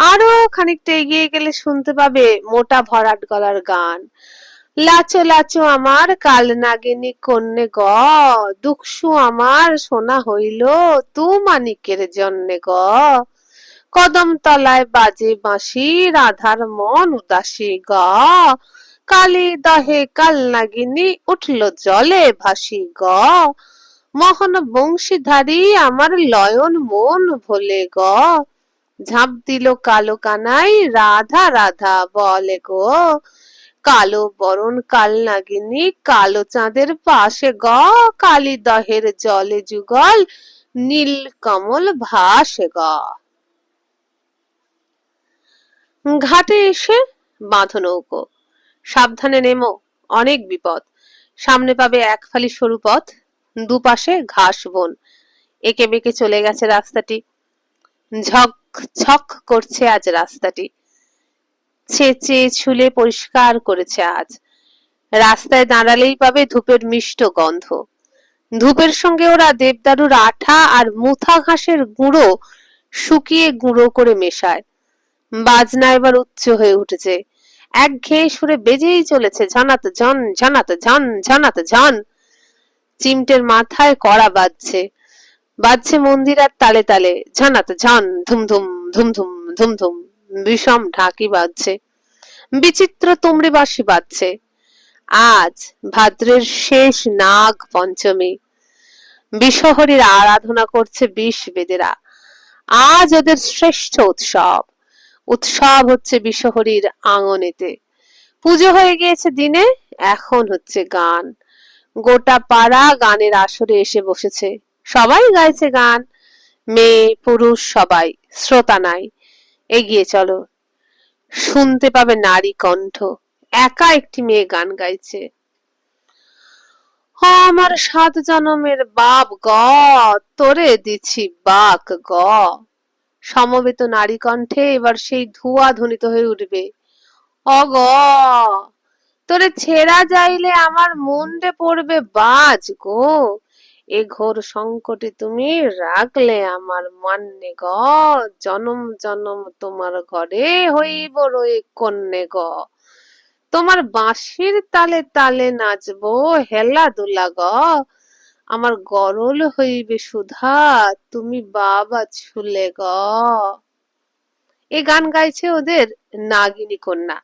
আরো খানিকটা এগিয়ে গেলে শুনতে পাবে মোটা ভরাট গলার গান। লাচো লাচো আমার কাল নাগিনী কন্যে গ, দুঃসু আমার সোনা হইল তু মানিকের জন্যে গ। কদম তলায় বাজে বাঁশি রাধার মন উদাসী গ, কালী দহে কাল নাগিনী উঠল জলে ভাসি গ। মোহন বংশীধারী আমার লয়ন মন ভোলে গ, ঝাঁপ দিল কালো কানাই রাধা রাধা বলে গো। কালো বরণ কাল নাগিনী কালো চাঁদের পাশে গ, কালী দহের জলে যুগল নীল কমল ভাসে গ। ঘাটে এসে বাঁধো নৌকো, সাবধানে নেমো, অনেক বিপদ। সামনে পাবে এক ফালি সরু পথ, দুপাশে ঘাস বন। একে বেঁকে চলে গেছে রাস্তাটি। ঝক ঝক করছে আজ রাস্তাটি। ছেঁচে ছুলে পরিষ্কার করেছে আজ। রাস্তায় দাঁড়ালেই পাবে ধূপের মিষ্ট গন্ধ। ধূপের সঙ্গে ওরা দেবদারুর আঠা আর মুথা ঘাসের গুঁড়ো শুকিয়ে গুঁড়ো করে মেশায়। বাজনা এবার উচ্চ হয়ে উঠেছে, একঘেয়ে সুরে বেজেই চলেছে ঝনাত ঝন ঝনাত ঝন ঝনাত ঝন। চিমটের মাথায় কড়া বাজছে, বাজছে মন্দিরার তালে তালে ঝনাত ঝন ধুমধুম ধুমধুম ধুমধুম। বিষম ঢাকি বাজছে, বিচিত্র তুমরি বাঁশি বাজছে। আজ ভাদ্রের শেষ নাগ পঞ্চমী। বিষহরীর আরাধনা করছে বিষ বেদেরা। আজ ওদের শ্রেষ্ঠ উৎসব। উৎসব হচ্ছে বিষহরীর আঙনেতে। পুজো হয়ে গিয়েছে দিনে, এখন হচ্ছে গান। গোটা পাড়া গানের আসরে এসে বসেছে। সবাই গাইছে গান, মেয়ে পুরুষ সবাই, শ্রোতা নাই। এগিয়ে চলো, শুনতে পাবে নারী কণ্ঠ। একা একটি মেয়ে গান গাইছে। আমার ৭ জনমের বাপ গ, তোরে দিছি বাক গ। সমবেত নারী কণ্ঠে এবার সেই ধুয়া ধ্বনিত হয়ে উঠবে। অগ, তোরে ছেড়া যাইলে আমার মুন্ডে পড়বে বাজ গো। এ ঘোর সংকটে তুমি রাখলে আমার মান্যে গ, জনম জনম তোমার ঘরে হইব রয়ে কন্যে গ। তোমার বাঁশির তালে তালে নাচবো হেলা দুলা গ, আমার গরল হইবে সুধা তুমি বাবা ছুলে গ। এ গান গাইছে ওদের নাগিনী কন্যা।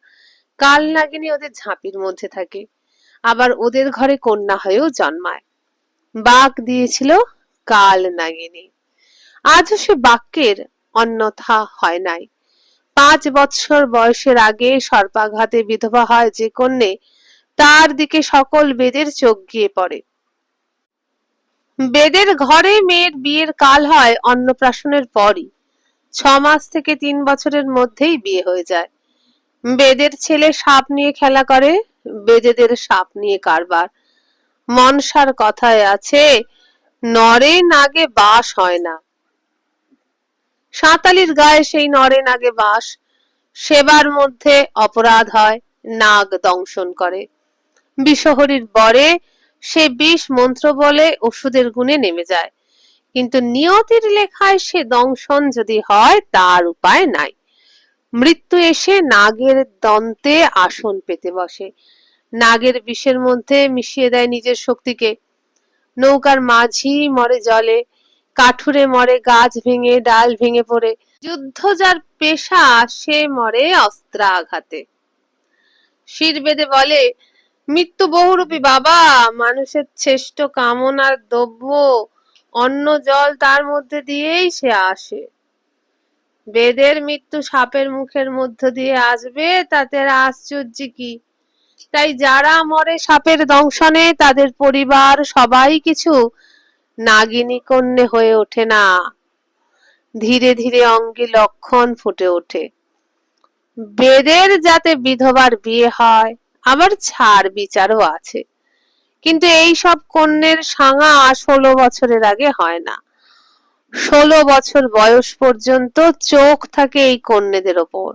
কাল নাগিনী ওদের ঝাঁপির মধ্যে থাকে, আবার ওদের ঘরে কন্যা হয়েও জন্মায়। বাক দিয়েছিল কাল নাগিনী। আজও সে বাক্যের অন্যথা হয় নাই। ৫ বৎসর বয়সের আগে সর্পাঘাতে বিধবা হয় যে কন্যে, তার দিকে সকল বেদের চোখ গিয়ে পড়ে। বেদের ঘরে মেয়ের বিয়ের কাল হয় অন্নপ্রাশনের পরই। ৬ মাস থেকে ৩ বছরের মধ্যেই বিয়ে হয়ে যায়। বেদের ছেলে সাপ নিয়ে খেলা করে, বেদেদের সাপ নিয়ে কারবার। মনসার কথায় আছে, নরে নাগে বাস হয় না। সাঁতালির গায়ে সেই নরে নাগে বাস। সেবার মধ্যে অপরাধ হয়, নাগ দংশন করে। বিষহরীর বরে সে বিষ মন্ত্র বলে ওষুধের গুণে নেমে যায়, কিন্তু নিয়তির লেখায় সে দংশন যদি হয় তার উপায় নাই। মৃত্যু এসে নাগের দন্তে আসন পেতে বসে। নাগের বিষের মধ্যে মিশিয়ে দেয় নিজের শক্তিকে। নৌকার মাঝি মরে জলে, কাঠুরে মরে গাছ ভেঙে ডাল ভেঙে পড়ে। যুদ্ধ যার পেশা সে মরে অস্ত্রাঘাতে। শির বেদে বলে, মৃত্যু বহুরূপী বাবা, মানুষের চেষ্ট কামনার দ্রব্য অন্ন জল তার মধ্যে দিয়েই সে আসে। বেদের মৃত্যু সাপের মুখের মধ্য দিয়ে আসবে, তাতে আর আশ্চর্য কি? তাই যারা মরে সাপের দংশনে তাদের পরিবার সবাই কিছু নাগিনী কন্যে হয়ে ওঠে না, ধীরে ধীরে অঙ্গে লক্ষণ ফুটে ওঠে। বেদের যাতে বিধবার বিয়ে হয়, আবার ছাড় বিচারও আছে, কিন্তু এই সব কন্যের সাঙা 16 বছরের আগে হয় না। 16 বছর বয়স পর্যন্ত চোখ থাকে এই কন্যেদের ওপর।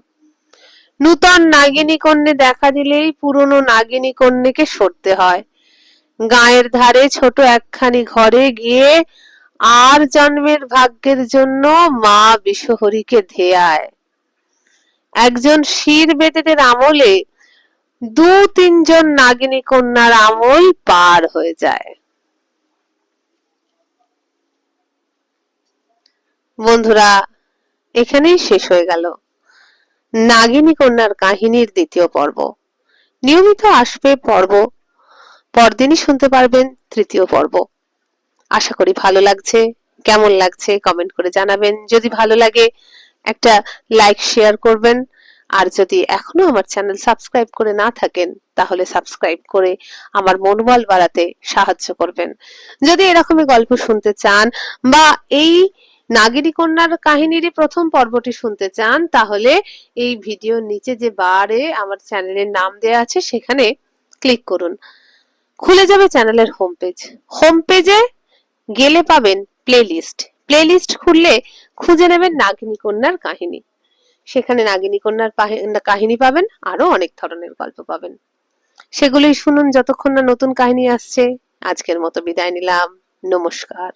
নূতন নাগিনী কন্যে দেখা দিলেই পুরনো নাগিনী কন্যেকে সরতে হয়। গায়ের ধারে ছোট একখানি ঘরে গিয়ে আর জন্মের ভাগ্যের জন্য মা বিষহরীকে ধেয়ায়। একজন শির বেদেদের আমলে 2-3 জন নাগিনী কন্যার আমল পার হয়ে যায়। বন্ধুরা, এখানেই শেষ হয়ে গেল নাগিনী কন্যার কাহিনীর 2য় পর্ব। নিয়মিত আসবে পর্ব, পরদিনই শুনতে পারবেন 3য় পর্ব। আশা করি ভালো লাগছে। কেমন লাগছে কমেন্ট করে জানাবেন। যদি ভালো লাগে একটা লাইক শেয়ার করবেন। আর যদি এখনো আমার চ্যানেল সাবস্ক্রাইব করে না থাকেন তাহলে সাবস্ক্রাইব করে আমার মনোবল বাড়াতে সাহায্য করবেন। যদি এরকমই গল্প শুনতে চান বা এই নাগিনী কন্যার কাহিনীরই প্রথম পর্বটি শুনতে চান তাহলে এই ভিডিওর নিচে যে বারে আমার চ্যানেলের নাম দেয়া আছে সেখানে ক্লিক করুন। খুলে যাবে চ্যানেলের হোম পেজ। হোম পেজে গেলে পাবেন প্লেলিস্ট। প্লেলিস্ট খুললে খুঁজে নেবেন নাগিনী কন্যার কাহিনী। সেখানে নাগিনী কন্যার কাহিনী পাবেন, আরো অনেক ধরনের গল্প পাবেন। সেগুলোই শুনুন যতক্ষণ না নতুন কাহিনী আসছে। আজকের মতো বিদায় নিলাম। নমস্কার।